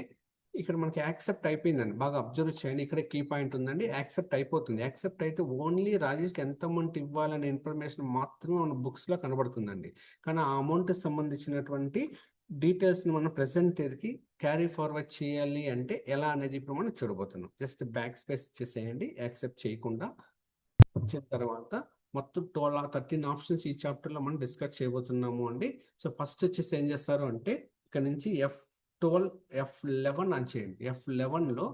A: ఇక్కడ మనకి యాక్సెప్ట్ అయిపోయిందండి. బాగా అబ్జర్వ్ చేయండి, ఇక్కడ కీ పాయింట్ ఉందండి. యాక్సెప్ట్ అయిపోతుంది. యాక్సెప్ట్ అయితే ఓన్లీ రాజేష్కి ఎంత అమౌంట్ ఇవ్వాలనే ఇన్ఫర్మేషన్ మాత్రమే మన బుక్స్లో కనబడుతుందండి. కానీ ఆ అమౌంట్ సంబంధించినటువంటి డీటెయిల్స్ని మనం ప్రెసెంట్ ఇయర్కి క్యారీ ఫార్వర్డ్ చేయాలి అంటే ఎలా అనేది ఇప్పుడు మనం చూడబోతున్నాం. జస్ట్ బ్యాక్ స్పేస్ ఇచ్చేసేయండి, యాక్సెప్ట్ చేయకుండా. వచ్చిన తర్వాత మొత్తం 13 ఆప్షన్స్ ఈ చాప్టర్లో మనం డిస్కస్ చేయబోతున్నాము అండి. సో ఫస్ట్ వచ్చేసి ఏం చేస్తారు అంటే, ఇక్కడ నుంచి F12 F11 అని చేయండి. F11లో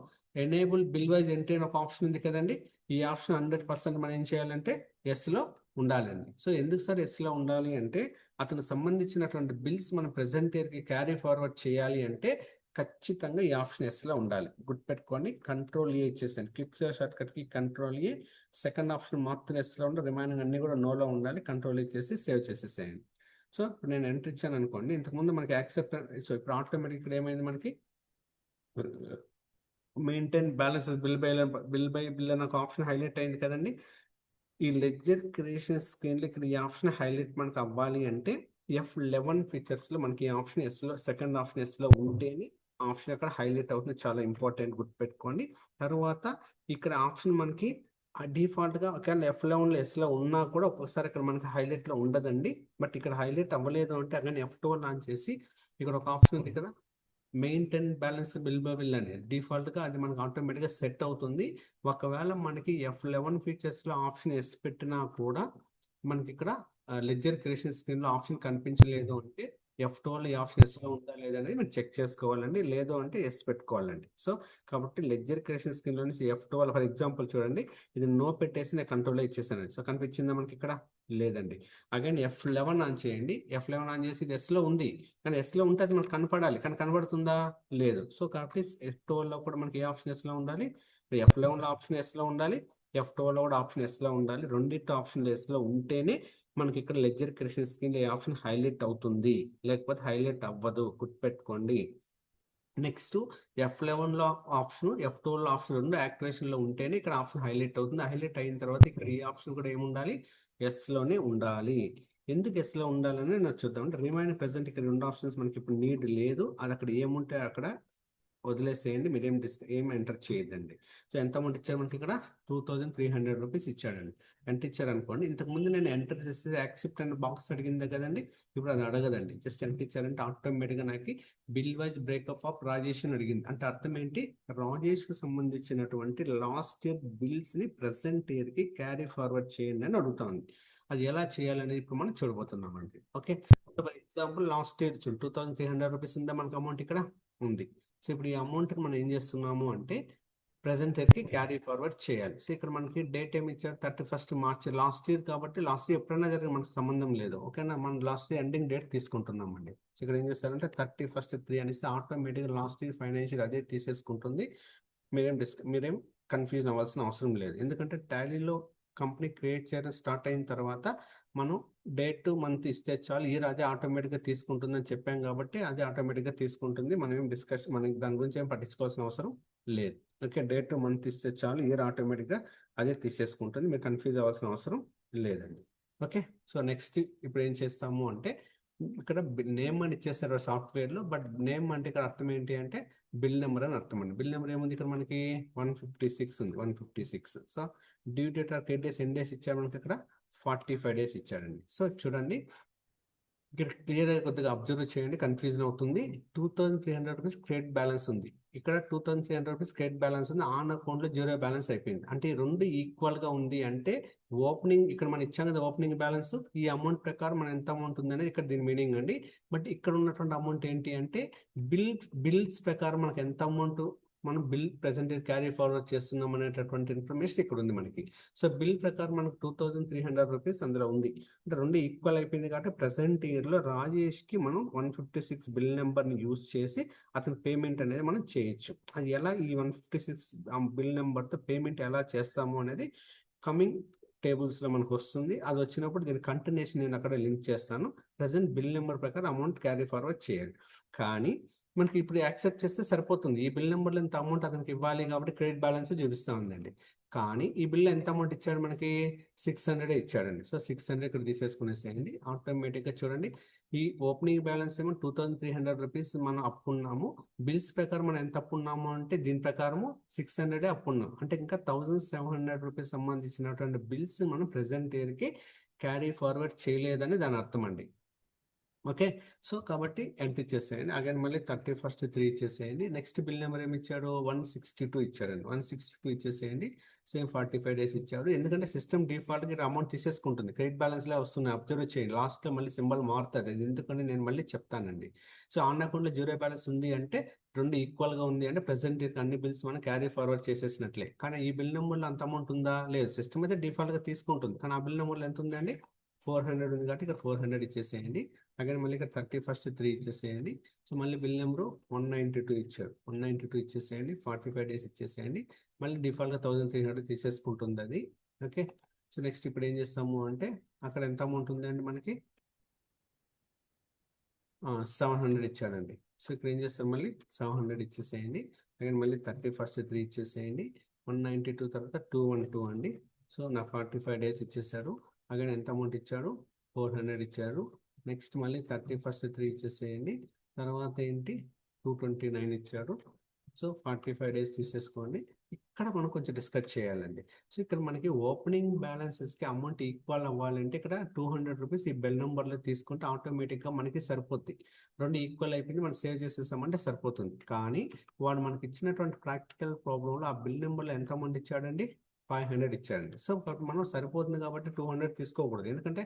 A: ఎనేబుల్ బిల్ వైజ్ ఎంట్రీ అని ఒక ఆప్షన్ ఉంది కదండి. ఈ ఆప్షన్ 100% మనం ఏం చేయాలంటే ఎస్లో ఉండాలండి. సో ఎందుకు సార్ ఎస్లో ఉండాలి అంటే, అతనికి సంబంధించినటువంటి బిల్స్ మనం ప్రెసెంట్ ఇయర్కి క్యారీ ఫార్వర్డ్ చేయాలి అంటే ఖచ్చితంగా ఈ ఆప్షన్ ఎస్లో ఉండాలి. గుర్తుపెట్టుకొని కంట్రోల్ ఏ ఇచ్చేసాను, క్విక్ షార్ట్ కట్కి కంట్రోల్ ఏ. సెకండ్ ఆప్షన్ మాత్రం ఎస్లో ఉండాలి, రిమైనింగ్ అన్ని కూడా నోలో ఉండాలి. కంట్రోల్ ఇచ్చేసి సేవ్ చేసేసేయండి. సో ఇప్పుడు నేను ఎంటర్ ఇచ్చాను అనుకోండి, ఇంతకుముందు మనకి యాక్సెప్ట్, సో ఇప్పుడు ఆటోమేటిక్ ఇక్కడ ఏమైంది మనకి మెయింటైన్ బ్యాలెన్స్ బిల్ అనే ఒక ఆప్షన్ హైలైట్ అయింది కదండి. ఈ లెడ్జర్ క్రియేషన్ స్క్రీన్లో ఇక్కడ ఈ ఆప్షన్ హైలైట్ మనకు అవ్వాలి అంటే F11 ఫీచర్స్లో మనకి ఈ ఆప్షన్ ఎస్లో, సెకండ్ ఆప్షన్ ఎస్లో ఉంటేనే ఆప్షన్ అక్కడ హైలైట్ అవుతుంది. చాలా ఇంపార్టెంట్, గుర్తుపెట్టుకోండి. తర్వాత ఇక్కడ ఆప్షన్ మనకి డిఫాల్ట్గా ఒకవేళ F11లో ఎస్లో ఉన్నా కూడా ఒక్కొక్కసారి ఇక్కడ మనకి హైలైట్లో ఉండదండి. బట్ ఇక్కడ హైలైట్ అవ్వలేదు అంటే అక్కడ F12 ఆన్ చేసి ఇక్కడ ఒక ఆప్షన్ ఉంది కదా, maintain balance bill by bill అనేది డిఫాల్ట్గా అది మనకు ఆటోమేటిక్గా సెట్ అవుతుంది. ఒకవేళ మనకి F11 ఫీచర్స్లో ఆప్షన్ ఎస్ పెట్టినా కూడా మనకి ఇక్కడ లెడ్జర్ క్రియేషన్ స్క్రీన్లో ఆప్షన్ కనిపించలేదు అంటే F12 ఈ ఆప్షన్ ఎస్లో ఉందా లేదా అనేది మీరు చెక్ చేసుకోవాలండి. లేదు అంటే ఎస్ పెట్టుకోవాలండి. సో కాబట్టి లెడ్జర్ క్రియేషన్ స్క్రీన్లో నుంచి F12 ఫర్ ఎగ్జాంపుల్ చూడండి, ఇది నో పెట్టేసి నేను కంట్రోల్లో ఇచ్చేసాను. సో కనిపించిందా మనకి ఇక్కడ? లేదండి. అగైన్ F11 ఆన్ చేయండి. F11 ఆన్ చేసి ఇది ఎస్లో ఉంది, కానీ ఎస్లో ఉంటే అది మనకు కనపడాలి, కానీ కనబడుతుందా? లేదు. సో కాబట్టి F12లో కూడా మనకి ఏ ఆప్షన్ ఎస్లో ఉండాలి? F11లో ఆప్షన్ ఎస్లో ఉండాలి, F12లో కూడా ఆప్షన్ ఎస్లో ఉండాలి. రెండింటి ఆప్షన్ ఎస్లో ఉంటేనే మనకి ఇక్కడ లెడ్జర్ క్రియేషన్ స్క్రీన్ ఏ ఆప్షన్ హైలైట్ అవుతుంది, లేకపోతే హైలైట్ అవ్వదు. గుర్తుపెట్టుకోండి. నెక్స్ట్ F11లో ఆప్షన్, F12లో ఆప్షన్ రెండు యాక్టివేషన్లో ఉంటేనే ఇక్కడ ఆప్షన్ హైలైట్ అవుతుంది. హైలైట్ అయిన తర్వాత ఇక్కడ ఈ ఆప్షన్ కూడా ఏముండాలి? ఎస్లోనే ఉండాలి. ఎందుకు ఎస్లో ఉండాలని నేను చూద్దాం. అంటే రిమైనింగ్ ప్రెసెంట్ ఇక్కడ రెండు ఆప్షన్స్ మనకి ఇప్పుడు నీడ్ లేదు, అది అక్కడ ఏముంటే అక్కడ వదిలేసేయండి. మీరేం ఏం ఎంటర్ చేయొద్దండి. సో ఎంత అమౌంట్ ఇచ్చారు మనకి ఇక్కడ? 2300 రూపీస్ ఇచ్చాడండి. ఎంత ఇచ్చారు అనుకోండి. ఇంతకుముందు నేను ఎంటర్ చేస్తే యాక్సెప్ట్ అనే బాక్స్ అడిగింది కదండి, ఇప్పుడు అది అడగదండి. జస్ట్ ఎంత ఇచ్చారంటే ఆటోమేటిక్గా నాకు bill wise breakup of Rajesh అని అడిగింది. అంటే అర్థం ఏంటి? రాజేష్కి సంబంధించినటువంటి లాస్ట్ ఇయర్ బిల్స్ని ప్రెసెంట్ ఇయర్కి క్యారీ ఫార్వర్డ్ చేయండి అని అడుగుతుంది. అది ఎలా చేయాలనేది ఇప్పుడు మనం చూడబోతున్నాం అండి. Okay, for example last year 2300 rupees ఉందా మనకి అమౌంట్ ఇక్కడ ఉంది. సో ఇప్పుడు ఈ అమౌంట్కి మనం ఏం చేస్తున్నాము అంటే ప్రెసెంట్ ఇయర్కి క్యారీ ఫార్వర్డ్ చేయాలి. సో ఇక్కడ మనకి డేట్ ఏమి ఇచ్చారు? 31st March. లాస్ట్ ఇయర్ కాబట్టి లాస్ట్ ఇయర్ ఎప్పుడైనా జరిగిన మనకు సంబంధం లేదు. ఓకేనా, మనం లాస్ట్ ఇయర్ ఎండింగ్ డేట్ తీసుకుంటున్నామండి. సో ఇక్కడ ఏం చేస్తారంటే 31st 3 అనేసి ఆటోమేటిక్గా లాస్ట్ ఇయర్ ఫైనాన్షియల్ అదే తీసేసుకుంటుంది. మీరేం కన్ఫ్యూజన్ అవ్వాల్సిన అవసరం లేదు. ఎందుకంటే టాలీలో కంపెనీ క్రియేట్ చేయడం స్టార్ట్ అయిన తర్వాత మనం డేట్ మంత్ ఇస్తే చాలు, ఇయర్ అదే ఆటోమేటిక్గా తీసుకుంటుందని చెప్పాం కాబట్టి అది ఆటోమేటిక్గా తీసుకుంటుంది. మనం ఏం మనకి దాని గురించి ఏం పట్టించుకోవాల్సిన అవసరం లేదు. ఓకే, డేట్ మంత్ ఇస్తే చాలు, ఇయర్ ఆటోమేటిక్గా అదే తీసేసుకుంటుంది. మీరు కన్ఫ్యూజ్ అవ్వాల్సిన అవసరం లేదండి. ఓకే, సో నెక్స్ట్ ఇప్పుడు ఏం చేస్తాము అంటే ఇక్కడ నేమ్ అని ఇచ్చేస్తారు సాఫ్ట్వేర్లో, బట్ నేమ్ అంటే ఇక్కడ అర్థం ఏంటి అంటే బిల్ నెంబర్ అని అర్థం అండి. బిల్ నెంబర్ ఏముంది ఇక్కడ మనకి? 156 ఉంది, 156. So due date or credit days ఎన్ని డేస్ ఇచ్చారు మనకి ఇక్కడ? 45 డేస్ ఇచ్చాడండి. సో చూడండి ఇక్కడ క్లియర్గా కొద్దిగా అబ్జర్వ్ చేయండి, కన్ఫ్యూజన్ అవుతుంది. 2300 రూపీస్ క్రెడిట్ బ్యాలెన్స్ ఉంది, ఇక్కడ 2300 రూపీస్ క్రెడిట్ బ్యాలెన్స్ ఉంది. ఆన్ అకౌంట్లో 0 బ్యాలెన్స్ అయిపోయింది. అంటే ఈ రెండు ఈక్వల్గా ఉంది అంటే ఓపెనింగ్ ఇక్కడ మనం ఇచ్చాం కదా ఓపెనింగ్ బ్యాలెన్స్, ఈ అమౌంట్ ప్రకారం మనం ఎంత అమౌంట్ ఉంది అనేది ఇక్కడ దీని మీనింగ్ అండి. బట్ ఇక్కడ ఉన్నటువంటి అమౌంట్ ఏంటి అంటే బిల్స్ ప్రకారం మనకు ఎంత అమౌంట్ మనం బిల్ ప్రెసెంట్ క్యారీ ఫార్వర్డ్ చేస్తున్నాం అనేటటువంటి ఇన్ఫర్మేషన్ ఇక్కడ ఉంది మనకి. సో బిల్ ప్రకారం మనకు 2300 రూపీస్ అందులో ఉంది. అంటే రెండు ఈక్వల్ అయిపోయింది కాబట్టి ప్రెసెంట్ ఇయర్లో రాజేష్కి మనం 156 బిల్ నెంబర్ని యూజ్ చేసి అతని పేమెంట్ అనేది మనం చేయొచ్చు. అది ఎలా, ఈ 156 బిల్ నెంబర్తో పేమెంట్ ఎలా చేస్తాము అనేది కమింగ్ టేబుల్స్లో మనకు వస్తుంది. అది వచ్చినప్పుడు దీని కంటిన్యూషన్ నేను అక్కడ లింక్ చేస్తాను. ప్రజెంట్ బిల్ నెంబర్ ప్రకారం అమౌంట్ క్యారీ ఫార్వర్డ్ చేయాలి. కానీ మనకి ఇప్పుడు యాక్సెప్ట్ చేస్తే సరిపోతుంది. ఈ బిల్ నెంబర్లో ఎంత అమౌంట్ అతనికి ఇవ్వాలి కాబట్టి క్రెడిట్ బ్యాలెన్స్ చూపిస్తూ ఉందండి. కానీ ఈ బిల్ ఎంత అమౌంట్ ఇచ్చాడు మనకి? 600 ఇచ్చాడండి. సో 600 ఇక్కడ తీసేసుకునేసేయండి. ఆటోమేటిక్గా చూడండి ఈ ఓపెనింగ్ బ్యాలెన్స్ ఏమో 2300 రూపీస్ మనం అప్పు ఉన్నాము. బిల్స్ ప్రకారం మనం ఎంత అప్పు ఉన్నాము అంటే దీని ప్రకారము 600 అప్పు ఉన్నాం. అంటే ఇంకా 1700 రూపీస్ సంబంధించినటువంటి బిల్స్ మనం ప్రెసెంట్ ఇయర్కి క్యారీ ఫార్వర్డ్ చేయలేదని దాని అర్థం అండి. ఓకే. సో కాబట్టి ఎంటర్ ఇచ్చేసేయండి. అగైన్ మళ్ళీ 31st 3 ఇచ్చేసేయండి. నెక్స్ట్ బిల్ నెంబర్ ఏమి ఇచ్చాడు, 162 ఇచ్చాడండి. 162 ఇచ్చేసేయండి. సేమ్ 45 డేస్ ఇచ్చాడు. ఎందుకంటే సిస్టమ్ డిఫాల్ట్గా అమౌంట్ తీసేసుకుంటుంది, క్రెడిట్ బ్యాలెన్స్లో వస్తున్నాయి. అబ్జర్వ్ చేయండి, లాస్ట్లో మళ్ళీ సింబల్ మారుతుంది. అది ఎందుకని నేను మళ్ళీ చెప్తానండి. సో ఆన్ అకౌంట్లో జీరో బ్యాలెన్స్ ఉంది అంటే రెండు ఈక్వల్గా ఉంది అంటే ప్రెసెంట్ అన్ని బిల్స్ మనం క్యారీ ఫార్వర్డ్ చేసేసినట్లే. కానీ ఈ బిల్ నెంబర్లో అంత అమౌంట్ ఉందా, లేదు. సిస్టమ్ అయితే డిఫాల్ట్గా తీసుకుంటుంది, కానీ ఆ బిల్ నెంబర్లో ఎంత ఉందండి, 400 ఉంది కాబట్టి ఇక్కడ 400 ఇచ్చేసేయండి. అగైన్ మళ్ళీ ఇక్కడ 31st 3 ఇచ్చేసేయండి. సో మళ్ళీ బిల్ నెంబరు 192 ఇచ్చారు. 192 ఇచ్చేసేయండి. 45 డేస్ ఇచ్చేసేయండి. మళ్ళీ డిఫాల్ట్గా 1300 తీసేసుకుంటుంది అది. ఓకే. సో నెక్స్ట్ ఇప్పుడు ఏం చేస్తాము అంటే అక్కడ ఎంత అమౌంట్ ఉందండి మనకి, 700 ఇచ్చాడండి. సో ఇక్కడ ఏం చేస్తాం, మళ్ళీ 700 ఇచ్చేసేయండి. అగైన్ మళ్ళీ 31st 3 ఇచ్చేసేయండి. 192 తర్వాత 212 అండి. సో నా 45 డేస్ ఇచ్చేసారు. అగైన్ ఎంత అమౌంట్ ఇచ్చాడు, 400 ఇచ్చారు. నెక్స్ట్ మళ్ళీ 31st 3 ఇచ్చేసేయండి. తర్వాత ఏంటి, 229 ఇచ్చాడు. సో 45 డేస్ తీసేసుకోండి. ఇక్కడ మనం కొంచెం డిస్కస్ చేయాలండి. సో ఇక్కడ మనకి ఓపెనింగ్ బ్యాలెన్సెస్కి అమౌంట్ ఈక్వల్ అవ్వాలంటే ఇక్కడ 200 రూపీస్ ఈ బెల్ నెంబర్లో తీసుకుంటే ఆటోమేటిక్గా మనకి సరిపోద్ది. రెండు ఈక్వల్ అయిపోయింది, మనం సేవ్ చేసేసామంటే సరిపోతుంది. కానీ వాడు మనకి ఇచ్చినటువంటి ప్రాక్టికల్ ప్రాబ్లంలో ఆ బిల్ నెంబర్లో ఎంత అమౌంట్ ఇచ్చాడండి, 500 ఇచ్చాడండి. సో మనం సరిపోతుంది కాబట్టి 200 తీసుకోకూడదు. ఎందుకంటే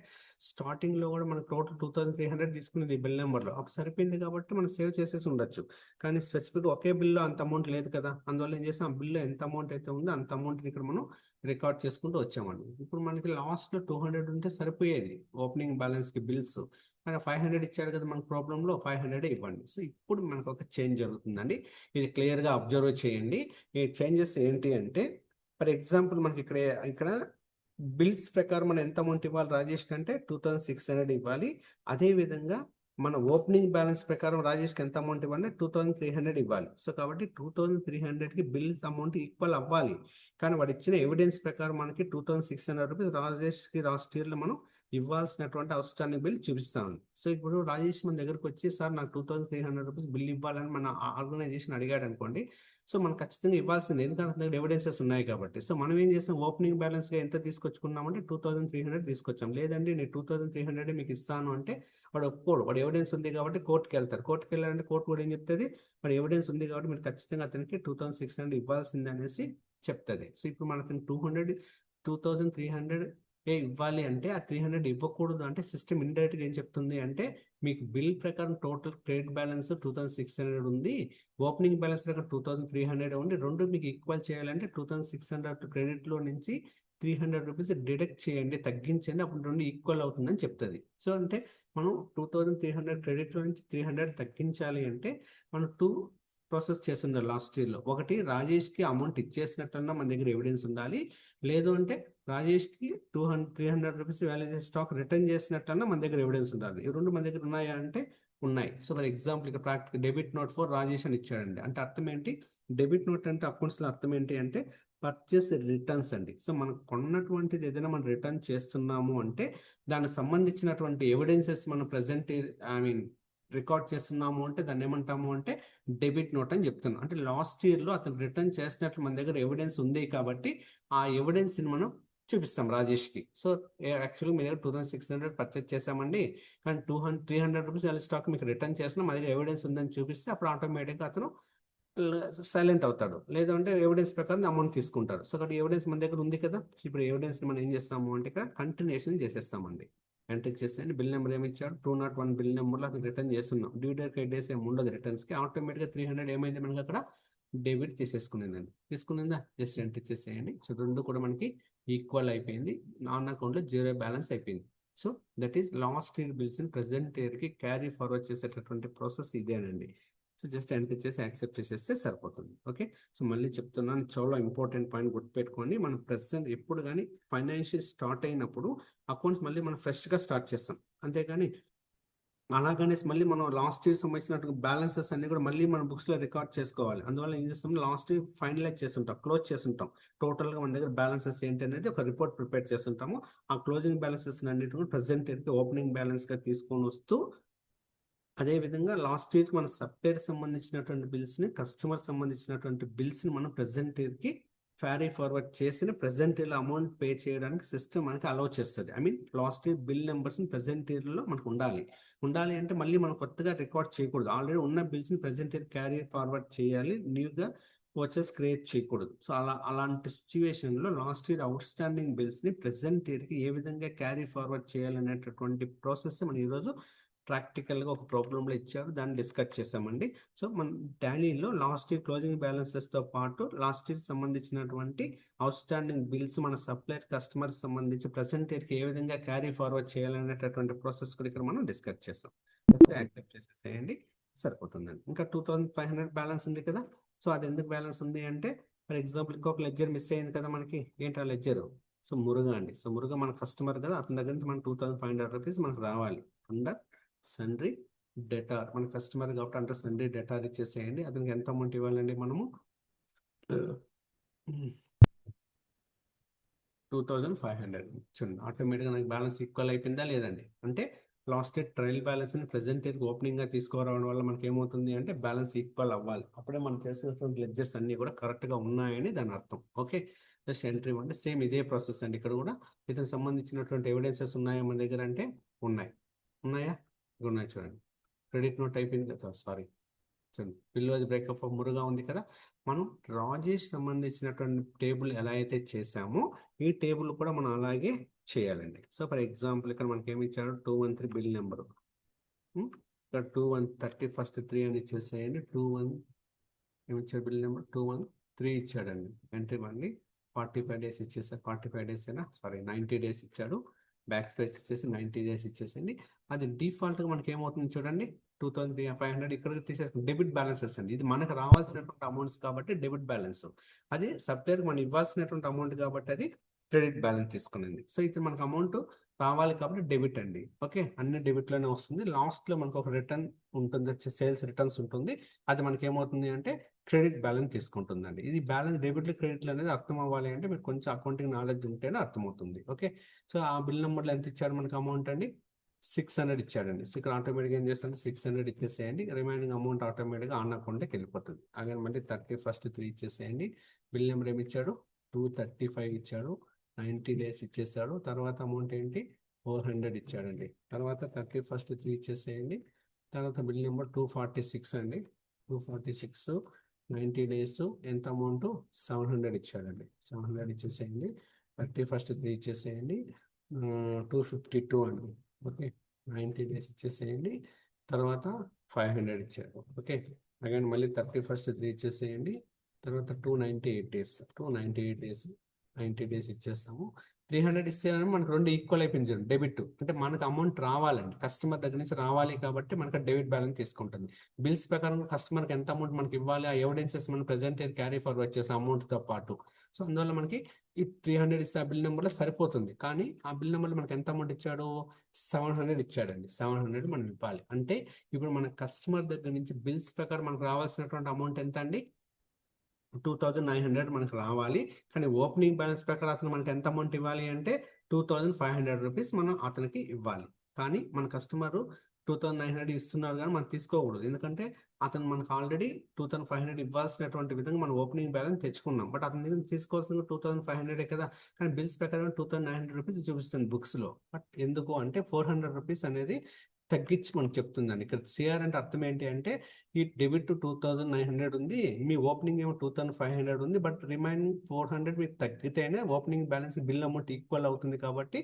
A: స్టార్టింగ్లో కూడా మనకు టోటల్ 2300 తీసుకునేది ఈ బిల్ నెంబర్లో, అప్పుడు సరిపోయింది కాబట్టి మనం సేవ్ చేసేసి ఉండొచ్చు. కానీ స్పెసిఫిక్గా ఒకే బిల్లో అంత అమౌంట్ లేదు కదా, అందువల్ల ఏం చేస్తాం, ఆ బిల్లో ఎంత అమౌంట్ అయితే ఉందో అంత అమౌంట్ని ఇక్కడ మనం రికార్డ్ చేసుకుంటూ వచ్చామండి. ఇప్పుడు మనకి లాస్ట్లో 200 ఉంటే సరిపోయేది ఓపెనింగ్ బ్యాలెన్స్కి బిల్స్, కానీ 500 ఇచ్చారు కదా మన ప్రాబ్లంలో, 500 ఇవ్వండి. సో ఇప్పుడు మనకు ఒక చేంజ్ జరుగుతుందండి. ఇది క్లియర్గా అబ్జర్వ్ చేయండి. ఈ చేంజెస్ ఏంటి అంటే, ఫర్ ఎగ్జాంపుల్ మనకి ఇక్కడ బిల్స్ ప్రకారం మనం ఎంత అమౌంట్ ఇవ్వాలి రాజేష్ కంటే 2600 ఇవ్వాలి. అదేవిధంగా మన ఓపెనింగ్ బ్యాలెన్స్ ప్రకారం రాజేష్కి ఎంత అమౌంట్ ఇవ్వాలి, 2300 ఇవ్వాలి. సో కాబట్టి 2300కి బిల్స్ అమౌంట్ ఈక్వల్ అవ్వాలి. కానీ వాడు ఇచ్చిన ఎవిడెన్స్ ప్రకారం మనకి 2600 రూపీస్ రాజేష్కి లాస్ట్ ఇయర్లో మనం ఇవ్వాల్సినటువంటి అవుట్స్టాండింగ్ బిల్ చూపిస్తాను. సో ఇప్పుడు రాజేష్ మన దగ్గరకు వచ్చి, సార్ నాకు 2300 రూపీస్ బిల్ ఇవ్వాలని మన ఆర్గనైజేషన్ అడిగాడు అనుకోండి. సో మనం ఖచ్చితంగా ఇవ్వాల్సింది, ఎందుకంటే దగ్గర ఎవిడెన్సెస్ ఉన్నాయి కాబట్టి. సో మనం ఏం చేస్తాం, ఓపెనింగ్ బ్యాలెన్స్గా ఎంత తీసుకొచ్చుకున్నామంటే 2300 తీసుకొచ్చాం. లేదండి నేను 2300 మీకు ఇస్తాను అంటే వాడు ఒప్పుకోడు. వాడు ఎవిడెన్స్ ఉంది కాబట్టి కోర్టుకి వెళ్తారు. కోర్టుకి వెళ్ళాలంటే కోర్టు కూడా ఏం చెప్తుంది, వాడు ఎవిడెన్స్ ఉంది కాబట్టి మీరు ఖచ్చితంగా అతనికి 2600 ఇవ్వాల్సింది అనేసి చెప్తుంది. సో ఇప్పుడు మనకి 2300 ఇవ్వాలి అంటే ఆ 300 ఇవ్వకూడదు అంటే సిస్టమ్ ఇండైరెక్ట్గా ఏం చెప్తుంది అంటే, మీకు బిల్ ప్రకారం టోటల్ క్రెడిట్ బ్యాలెన్స్ 2600 ఉంది, ఓపెనింగ్ బ్యాలెన్స్ ప్రకారం 2300 ఉంది, రెండు మీకు ఈక్వల్ చేయాలంటే 2600 క్రెడిట్లో నుంచి 300 రూపీస్ డిడక్ట్ చేయండి, తగ్గించండి, అప్పుడు రెండు ఈక్వల్ అవుతుందని చెప్తుంది. సో అంటే మనం 2300 క్రెడిట్లో నుంచి 300 తగ్గించాలి అంటే మనం ప్రాసెస్ చేస్తుండాలి లాస్ట్ ఇయర్లో. ఒకటి, రాజేష్కి అమౌంట్ ఇచ్చేసినట్టున్నా మన దగ్గర ఎవిడెన్స్ ఉండాలి. లేదు అంటే రాజేష్కి 300 రూపీస్ వాల్యూ చేసే స్టాక్ రిటర్న్ చేసినట్టన్నా మన దగ్గర ఎవిడెన్స్ ఉండాలి. ఈ రెండు మన దగ్గర ఉన్నాయా అంటే ఉన్నాయి. సో ఫర్ ఎగ్జాంపుల్ ఇక్కడ practical debit note for Rajesh అని ఇచ్చాడండి. అంటే అర్థం ఏంటి, డెబిట్ నోట్ అంటే అకౌంట్స్లో అర్థం ఏంటి అంటే పర్చేస్ రిటర్న్స్ అండి. సో మనం కొన్నటువంటిది ఏదైనా మనం రిటర్న్ చేస్తున్నాము అంటే దానికి సంబంధించినటువంటి ఎవిడెన్సెస్ మనం ప్రజెంట్ రికార్డ్ చేస్తున్నాము అంటే దాన్ని ఏమంటాము అంటే డెబిట్ నోట్ అని చెప్తున్నాం. అంటే లాస్ట్ ఇయర్లో అతను రిటర్న్ చేసినట్లు మన దగ్గర ఎవిడెన్స్ ఉంది కాబట్టి ఆ ఎవిడెన్స్ని మనం చూపిస్తాం రాజేష్కి. సో యాక్చువల్గా మీ దగ్గర 2600 పర్చేస్ చేసామండి, కానీ 300 రూపీస్ వాల్యూ స్టాక్ మీకు రిటర్న్ చేసినా మా దగ్గర ఎవిడెన్స్ ఉందని చూపిస్తే అప్పుడు ఆటోమేటిక్గా అతను సైలెంట్ అవుతాడు. లేదంటే ఎవిడెన్స్ ప్రకారం అమౌంట్ తీసుకుంటాడు. సో అక్కడ ఎవిడెన్స్ మన దగ్గర ఉంది కదా. ఇప్పుడు ఎవిడెన్స్ మనం ఏం చేస్తాము అంటే ఇక్కడ కంటిన్యూషన్ చేసేస్తామండి. ఎంటర్ చేసేయండి. బిల్ నెంబర్ ఏమి ఇచ్చాడు, 201 బిల్ నెంబర్లో అక్కడ రిటర్న్ చేస్తున్నాం. డ్యూ డేట్ డేస్ ఏమి ఉండదు రిటర్న్స్కి. ఆటోమేటిక్గా 300 ఏమైంది మనకి అక్కడ డెబిట్ తీసేసుకునేదండి. తీసుకునేదా, జస్ట్ ఎంటర్ చేసేయండి. సో రెండు కూడా మనకి ఈక్వల్ అయిపోయింది. నాన్ అకౌంట్లో జీరో బ్యాలెన్స్ అయిపోయింది. So that is lost year bills present ఇయర్కి క్యారీ ఫార్వర్డ్ చేసేటటువంటి ప్రాసెస్ ఇదేనండి. సో జస్ట్ ఎంటర్ చేసి యాక్సెప్ట్ చేసేస్తే సరిపోతుంది. ఓకే. సో మళ్ళీ చెప్తున్నాను, చాలా ఇంపార్టెంట్ పాయింట్ గుర్తుపెట్టుకోండి. మనం ప్రెసెంట్ ఎప్పుడు కానీ ఫైనాన్షియల్ స్టార్ట్ అయినప్పుడు అకౌంట్స్ మళ్ళీ మనం ఫ్రెష్గా స్టార్ట్ చేస్తాం. అంతేగాని అలాగనే మళ్ళీ మనం లాస్ట్ ఇయర్ సంబంధించినట్టు బ్యాలెన్సెస్ అన్ని కూడా మళ్ళీ మన బుక్స్లో రికార్డ్ చేసుకోవాలి. అందువల్ల ఏం చేస్తాం, లాస్ట్ ఇయర్ ఫైనలైజ్ చేస్తుంటాం, క్లోజ్ చేస్తుంటాం. టోటల్గా మన దగ్గర బ్యాలెన్సెస్ ఏంటి అనేది ఒక రిపోర్ట్ ప్రిపేర్ చేస్తుంటాము. ఆ క్లోజింగ్ బ్యాలెన్సెస్ అన్నిటి కూడా ప్రజెంట్ ఇయర్కి ఓపెనింగ్ బ్యాలెన్స్గా తీసుకొని వస్తూ, అదేవిధంగా లాస్ట్ ఇయర్కి మన సప్లైర్ సంబంధించినటువంటి బిల్స్ని, కస్టమర్ సంబంధించినటువంటి బిల్స్ని మనం ప్రజెంట్ ఇయర్కి క్యారీ ఫార్వర్డ్ చేసిన ప్రెసెంట్ ఇయర్లో అమౌంట్ పే చేయడానికి సిస్టమ్ మనకి అలౌ చేస్తుంది. I mean last year bill నెంబర్స్ని ప్రెసెంట్ ఇయర్లో మనకు ఉండాలి అంటే మళ్ళీ మనం కొత్తగా రికార్డ్ చేయకూడదు. ఆల్రెడీ ఉన్న బిల్స్ని ప్రెసెంట్ ఇయర్ క్యారీ ఫార్వర్డ్ చేయాలి, న్యూగా వచ్చేసి క్రియేట్ చేయకూడదు. సో అలాంటి సిచ్యువేషన్లో లాస్ట్ ఇయర్ అవుట్ స్టాండింగ్ బిల్స్ని ప్రెసెంట్ ఇయర్కి ఏ విధంగా క్యారీ ఫార్వర్డ్ చేయాలనేటటువంటి ప్రాసెస్ మనం ఈరోజు ప్రాక్టికల్గా ఒక ప్రాబ్లంలో ఇచ్చారు, దాన్ని డిస్కస్ చేసామండి. సో మన టాలీలో లాస్ట్ ఇయర్ క్లోజింగ్ బ్యాలెన్సెస్తో పాటు లాస్ట్ ఇయర్ సంబంధించినటువంటి అవుట్ స్టాండింగ్ బిల్స్ మన సప్లైర్ కస్టమర్ సంబంధించి ప్రెసెంట్ ఇయర్కి ఏ విధంగా క్యారీ ఫార్వర్డ్ చేయాలనేటటువంటి ప్రాసెస్ కూడా ఇక్కడ మనం డిస్కస్ చేస్తాం. యాక్సెప్ట్ చేసేసేయండి, సరిపోతుందండి. ఇంకా 2500 బ్యాలెన్స్ ఉంది కదా. సో అది ఎందుకు బ్యాలెన్స్ ఉంది అంటే, ఫర్ ఎగ్జాంపుల్ ఇంకొక లెడ్జర్ మిస్ అయింది కదా మనకి. ఏంటి ఆ లెడ్జర్? సో మురుగా అండి. సో మురుగా మన కస్టమర్ కదా, అతని దగ్గర నుంచి మనకు 2500 రూపీస్ మనకు రావాలి అండర్ సన్రీ డెటార్. మన కస్టమర్ కాబట్టి అండర్ సన్రీ డెటార్ ఇచ్చేసేయండి. అతనికి ఎంత అమౌంట్ ఇవ్వాలండి మనము? 2500 చూడండి. ఆటోమేటిక్గా నాకు బ్యాలెన్స్ ఈక్వల్ అయిపోయిందా లేదండి? అంటే లాస్ట్ ఇయర్ ట్రయల్ బ్యాలెన్స్ని ప్రెసెంట్ ఇయర్కి ఓపెనింగ్గా తీసుకురావడం వల్ల మనకి ఏమవుతుంది అంటే బ్యాలెన్స్ ఈక్వల్ అవ్వాలి. అప్పుడే మనం చేసినటువంటి లెడ్జెస్ అన్నీ కూడా కరెక్ట్గా ఉన్నాయని దాని అర్థం. ఓకే, జస్ట్ ఎంట్రీ అంటే సేమ్ ఇదే ప్రాసెస్ అండి. ఇక్కడ కూడా ఇతనికి సంబంధించినటువంటి ఎవిడెన్సెస్ ఉన్నాయా మన దగ్గర అంటే ఉన్నాయా? ఉన్నాయి చూడండి. క్రెడిట్ నోట్ అయిపోయింది కదా, సారీ చూడండి. Bill wise breakup of Muruga ఉంది కదా. మనం రాజేష్ సంబంధించినటువంటి టేబుల్ ఎలా అయితే చేసామో ఈ టేబుల్ కూడా మనం అలాగే చేయాలండి. సో ఫర్ ఎగ్జాంపుల్ ఇక్కడ మనకి ఏమి ఇచ్చాడు? 213 బిల్ నెంబరు. ఇక్కడ 2131 అని ఇచ్చేసేయండి. 21 ఏమి ఇచ్చాడు? బిల్ నెంబర్ 213 ఇచ్చాడండి. ఎంట్రీ మళ్ళీ 45 డేస్ ఇచ్చేసారు. 45 డేస్ అయినా సారీ 90 డేస్ ఇచ్చాడు. బ్యాక్ స్పేస్ ఇచ్చేసి 90 డేస్ ఇచ్చేసింది. అది డిఫాల్ట్గా మనకి ఏమవుతుంది చూడండి, 2500 ఇక్కడ తీసేసుకుని డెబిట్ బ్యాలెన్సెస్ అండి. ఇది మనకు రావాల్సినటువంటి అమౌంట్స్ కాబట్టి డెబిట్ బ్యాలెన్స్. అది సప్లైర్ మనం ఇవ్వాల్సినటువంటి అమౌంట్ కాబట్టి అది క్రెడిట్ బ్యాలెన్స్ తీసుకునింది. సో ఇది మనకు అమౌంట్ రావాలి కాబట్టి డెబిట్ అండి. ఓకే, అన్ని డెబిట్లోనే వస్తుంది. లాస్ట్లో మనకు ఒక రిటర్న్ ఉంటుంది, వచ్చే సేల్స్ రిటర్న్స్ ఉంటుంది. అది మనకి ఏమవుతుంది అంటే క్రెడిట్ బ్యాలెన్స్ తీసుకుంటుందండి. ఇది బ్యాలెన్స్ డెబిట్లు క్రెడిట్లు అనేది అర్థం అవ్వాలి అంటే మీకు కొంచెం అకౌంటింగ్ నాలెడ్జ్ ఉంటేనే అర్థమవుతుంది. ఓకే, సో ఆ బిల్ నెంబర్లో ఎంత ఇచ్చాడు మనకి అమౌంట్ అండి? 600 ఇచ్చాడండి. సో ఇక్కడ ఆటోమేటిక్గా ఏం చేస్తాడు? 600 ఇచ్చేసేయండి. రిమైనింగ్ అమౌంట్ ఆటోమేటిక్గా ఆన్ అకౌంట్కి వెళ్ళిపోతుంది. అలాగే మళ్ళీ 31st 3 ఇచ్చేసేయండి. బిల్ నెంబర్ ఏమి ఇచ్చాడు? 235 ఇచ్చాడు. 90 డేస్ ఇచ్చేసాడు. తర్వాత అమౌంట్ ఏంటి? 400 ఇచ్చాడండి. తర్వాత 31st 3 ఇచ్చేసేయండి. తర్వాత బిల్ నెంబర్ 246 అండి. 246 90 డేస్ ఎంత అమౌంట్? 700 ఇచ్చాడండి. 700 ఇచ్చేసేయండి. 31st 3 ఇచ్చేసేయండి. 252 అండి. ఓకే, 90 డేస్ ఇచ్చేసేయండి. తర్వాత 500 ఇచ్చారు. ఓకే, అగైన్ మళ్ళీ 31st 3 ఇచ్చేసేయండి. తర్వాత 298 డేస్ 298 డేస్ 90 డేస్ ఇచ్చేస్తాము. 300 ఇస్తే మనకు రెండు ఈక్వల్ అయిపోయింది చూడండి. డెబిట్ అంటే మనకు అమౌంట్ రావాలండి, కస్టమర్ దగ్గర నుంచి రావాలి కాబట్టి మనకు డెబిట్ బ్యాలెన్స్ తీసుకుంటుంది. బిల్స్ ప్రకారం కస్టమర్కి ఎంత అమౌంట్ మనకి ఇవ్వాలి, ఆ ఎవిడెన్సెస్ మనం ప్రెసెంట్ క్యారీ ఫార్వర్డ్ చేసే అమౌంట్తో పాటు. సో అందువల్ల మనకి ఈ 300 ఇస్తే ఆ బిల్ నెంబర్లో సరిపోతుంది. కానీ ఆ బిల్ నెంబర్లో మనకి ఎంత అమౌంట్ ఇచ్చాడు? 700 ఇచ్చాడండి. 700 మనం ఇవ్వాలి. అంటే ఇప్పుడు మన కస్టమర్ దగ్గర నుంచి బిల్స్ ప్రకారం మనకు రావాల్సినటువంటి అమౌంట్ ఎంత అండి? 2900 మనకు రావాలి. కానీ ఓపెనింగ్ బ్యాలెన్స్ ప్రకారం అతను మనకి ఎంత అమౌంట్ ఇవ్వాలి అంటే 2500 రూపీస్ మనం అతనికి ఇవ్వాలి. కానీ మన కస్టమర్ 2900 ఇస్తున్నారు కానీ మనం తీసుకోకూడదు. ఎందుకంటే అతను మనకు ఆల్రెడీ 2500 ఇవ్వాల్సినటువంటి విధంగా మనం ఓపెనింగ్ బ్యాలెన్స్ తెచ్చుకున్నాం. బట్ అతని దగ్గర తీసుకోవాల్సిన 2500 కదా. కానీ బిల్స్ ప్రకారం 2900 రూపీస్ చూపిస్తుంది బుక్స్లో. బట్ ఎందుకు అంటే 400 రూపీస్ అనేది తగ్గించి మనకు చెప్తుందండి. ఇక్కడ సిఆర్ అంటే అర్థం ఏంటి అంటే ఈ డెబిట్ 2900 ఉంది, మీ ఓపెనింగ్ ఏమో 2500 ఉంది. బట్ రిమైనింగ్ 400 మీకు తగ్గితేనే opening balance bill amount equal అవుతుంది. కాబట్టి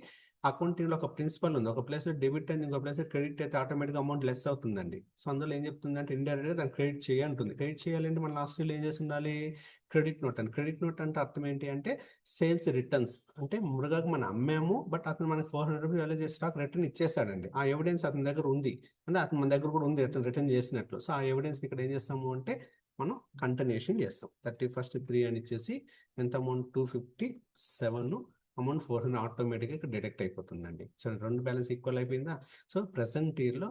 A: అకౌంటింగ్లో ఒక ప్రిన్సిపల్ ఉంది. ఒక ప్లేస్లో డెబిట్ అయింది, ఇంకో ప్లేస్లో క్రెడిట్ అయితే ఆటోమేటిక్గా అమౌంట్ లెస్ అవుతుందండి. సో అందులో ఏం చెప్తుంది అంటే ఇండైరెక్ట్గా దాన్ని క్రెడిట్ చేయాలంటుంది. క్రెడిట్ చేయాలంటే మన లాస్ట్ ఇయర్లో ఏం చేసి ఉండాలి? క్రెడిట్ నోట్ అని. క్రెడిట్ నోట్ అంటే అర్థం ఏంటి అంటే సేల్స్ రిటర్న్స్. అంటే మురుగాకు మనం అమ్మాము, బట్ అతను మనకి 400 రూపీస్ వాల్యూ చేసి స్టాక్ రిటర్న్ ఇచ్చేసాడండి. ఆ ఎవిడెన్స్ అతని దగ్గర ఉంది, అంటే అతని మన దగ్గర కూడా ఉంది రిటర్న్ చేసినట్లు. సో ఆ ఎవిడెన్స్ ఇక్కడ ఏం చేస్తాము అంటే మనం కంటిన్యూషన్ చేస్తాం. 31st 3 అని ఇచ్చేసి ఎంత అమౌంట్? 257 అమౌంట్ 400 ఆటోమేటిక్గా ఇక్కడ డిడక్ట్ అయిపోతుందండి. సో రెండు బ్యాలెన్స్ ఈక్వల్ అయిపోయిందా? సో ప్రెసెంట్ ఇయర్లో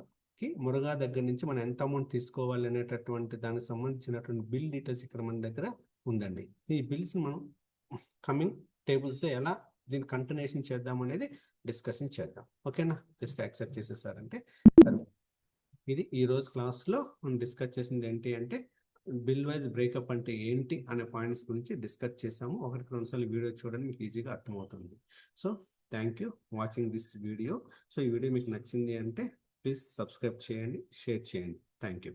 A: మురుగా దగ్గర నుంచి మనం ఎంత అమౌంట్ తీసుకోవాలి అనేటటువంటి దానికి సంబంధించినటువంటి బిల్ డీటెయిల్స్ ఇక్కడ మన దగ్గర ఉందండి. ఈ బిల్స్ మనం కమింగ్ టేబుల్స్లో ఎలా దీన్ని కంటిన్యూషన్ చేద్దాం అనేది డిస్కషన్ చేద్దాం. ఓకేనా? జస్ట్ యాక్సెప్ట్ చేసేసారంటే ఇది ఈరోజు క్లాస్లో మనం డిస్కస్ చేసింది ఏంటి అంటే బిల్ వైజ్ బ్రేకప్ అంటే ఏంటి అనే పాయింట్స్ గురించి డిస్కస్ చేసాము. ఒకటికి రెండుసార్లు వీడియో చూడండి, మీకు ఈజీగా అర్థమవుతుంది. So thank you watching this video. So ఈ వీడియో మీకు నచ్చింది అంటే ప్లీజ్ సబ్స్క్రైబ్ చేయండి, షేర్ చేయండి. Thank you.